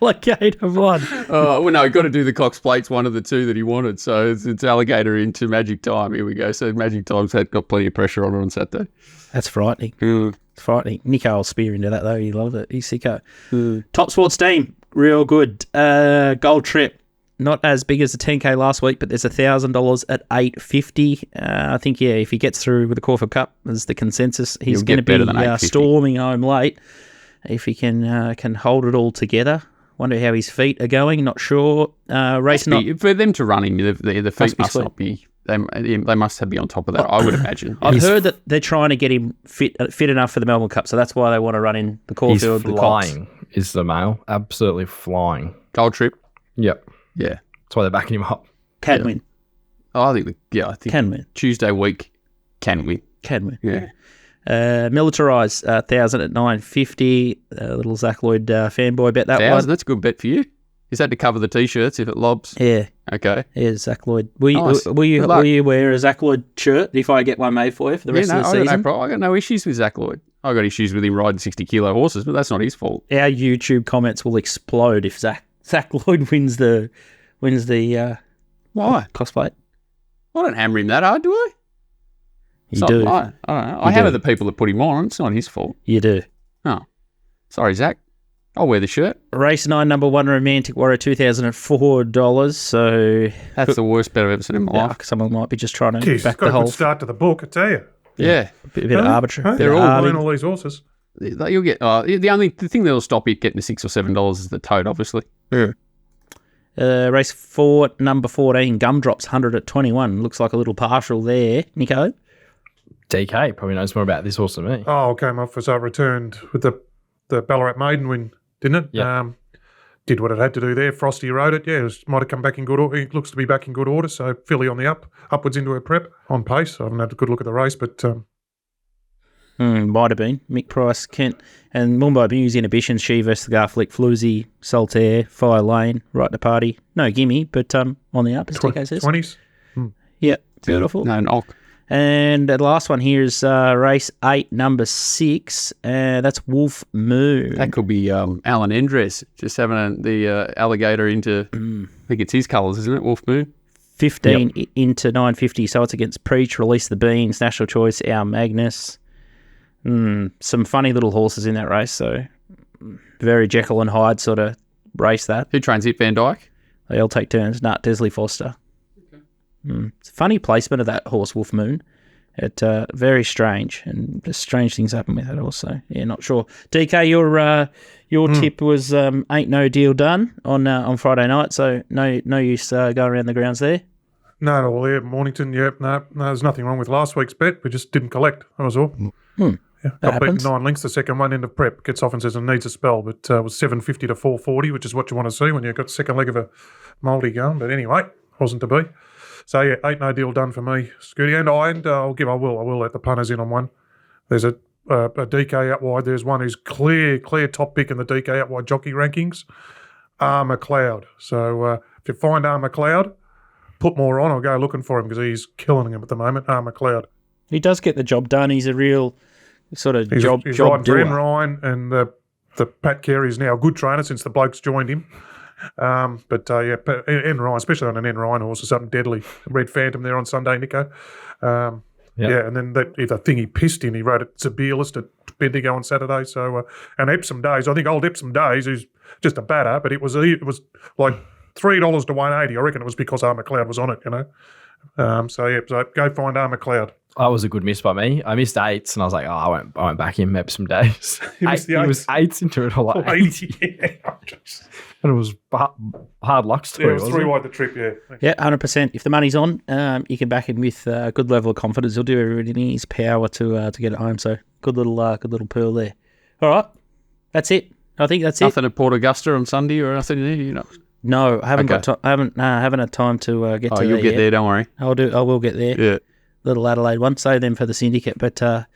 Alligator blood. Well, no, got to do the Cox Plates, one of the 2 that he wanted. So it's alligator into Magic Time. Here we go. So Magic Time's got plenty of pressure on it on Saturday. That's frightening. It's frightening. Nico will spear into that though. He loved it. He's sicko. TopSport Steam, real good. Gold Trip, not as big as the 10K last week, but there's $1,000 at $850. I think if he gets through with the Caulfield Cup, is the consensus. He's He'll going to get better be than $850. storming home late if he can hold it all together. Wonder how his feet are going. Not sure. Race not. For them to run him, the feet be must sweet. not be. They must be on top of that. I would imagine. I've heard that they're trying to get him fit enough for the Melbourne Cup, so that's why they want to run in the He's Caulfield. The Cox. flying, is the male. Absolutely flying. Gold Trip. Yep. Yeah. That's why they're backing him up. Can win. Oh, I think. Can win. Tuesday week can win. Can win. Yeah. Militarise 1,000 at $950. Little Zach Lloyd fanboy bet that 1,000. one. That's a good bet for you. Is that to cover the t-shirts if it lobs? Yeah, Okay. yeah, Zach Lloyd. Will Nice. you Good luck. will you wear a Zach Lloyd shirt if I get one made for you for the rest of the I got season? I got no issues with Zach Lloyd. I got issues with him riding 60-kilo horses, but that's not his fault. Our YouTube comments will explode if Zach Lloyd wins the Why? cosplay. I don't hammer him that hard, do I? It's You not do. mine. I don't know. You I hammer do. the people that put him on. It's not his fault. You do. Oh. Sorry, Zach. I'll wear the shirt. Race 9, number 1, Romantic Warrior, $2,004. So That's the worst bet I've ever seen in my life. someone might be just trying to Jeez, back got the a whole good start to the book, I tell you. Yeah. bit of arbitrary. They're bit all of doing arbing. all these horses. You'll get the thing that'll stop you getting to $6 or $7 is the tote, obviously. Race 4, number 14, Gumdrops, 100 at 21. Looks like a little partial there. Nico? DK probably knows more about this horse than me. Oh, came off as I returned with the Ballarat Maiden win, didn't it? Yeah. Did what it had to do there. Frosty rode it. Yeah, might have come back in good order. It looks to be back in good order. So Philly on the upwards into her prep on pace. I haven't had a good look at the race, but Might have been. Mick Price, Kent, and Mumbai Muse Inhibitions, She versus the Garflick, Floozy, Saltaire, Fire Lane, right to party. No gimme, but on the up, as TK says. 20s. Yeah, beautiful. No, knock. And the last one here is race 8, number 6. That's Wolf Moon. That could be Alan Endres just having the alligator into, I think it's his colours, isn't it? Wolf Moon? 15 into 950, so it's against Preach, Release the Beans, National Choice, Our Magnus. Some funny little horses in that race, so very Jekyll and Hyde sort of race that. Who trains it? Van Dyke? They all take turns. Nut Desley Foster. It's a funny placement of that horse, Wolf Moon. It very strange, and just strange things happen with it also. Yeah, not sure. DK, your tip was ain't no deal done on Friday night, so no use going around the grounds there. No, at all. Yeah, Mornington. Yep. No, there's nothing wrong with last week's bet. We just didn't collect. That was all. Yeah, got beaten 9 links. The second one end of prep gets off and says it needs a spell, but it was 750 to 440, which is what you want to see when you've got the second leg of a multi going. But anyway, wasn't to be. So yeah, ain't no deal done for me, Scooty. And I will let the punters in on one. There's a DK out wide. There's one who's clear top pick in the DK out wide jockey rankings. Armour Cloud. So if you find Armour Cloud, put more on or go looking for him because he's killing him at the moment. Armour Cloud. He does get the job done. He's a real sort of he's job riding doer. for Ryan, and the Pat Carey's now a good trainer since the blokes joined him. But N Ryan, especially on an N Ryan horse, is something deadly. Red Phantom there on Sunday, Nico. Yeah, and then the thing he pissed in, he rode at Zabielist at Bendigo on Saturday. So and Epsom Days, I think old Epsom Days, who's just a batter, but it was like $3 to 180. I reckon it was because Armour Cloud was on it, you know. So go find Armour Cloud. That was a good miss by me. I missed 8s, and I was like, I won't back him Epsom Days. He missed the 8s. He was 8s into it, like 80. And it was hard luck story. Yeah, it was 3 wide the trip, yeah. Yeah, 100%. If the money's on, you can back him with a good level of confidence. He'll do everything in his power to get it home. So good little pearl there. All right, that's it. I think that's nothing at Port Augusta on Sunday or nothing there, you know. No, I haven't got time. I haven't had time to get to there. You'll get there. Don't worry. I will get there. Yeah. Little Adelaide one. Save them for the syndicate. But Paul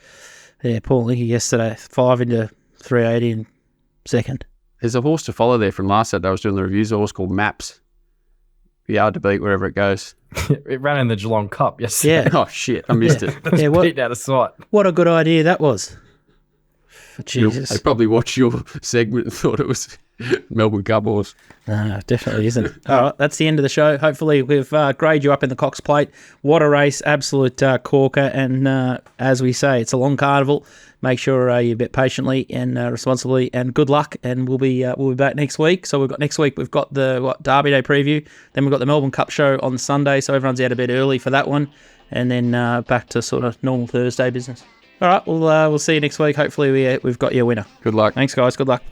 Linky yesterday 5 into 380 in second. There's a horse to follow there from last Saturday. I was doing the reviews. A horse called Maps. Be hard to beat wherever it goes. It ran in the Geelong Cup yesterday. Yeah. Oh shit! I missed it. Yeah, beat out of sight. What a good idea that was. Jesus. They probably watched your segment and thought it was Melbourne Cup horse. No, definitely isn't. All right, that's the end of the show. Hopefully we've graded you up in the Cox Plate. What a race, absolute corker. And as we say, it's a long carnival. Make sure you bet patiently and responsibly. And good luck. And we'll be back next week. So we've got the Derby Day preview. Then we've got the Melbourne Cup show on Sunday. So everyone's out of bed early for that one. And then back to sort of normal Thursday business. All right, we'll see you next week. Hopefully we've got you a winner. Good luck. Thanks, guys. Good luck.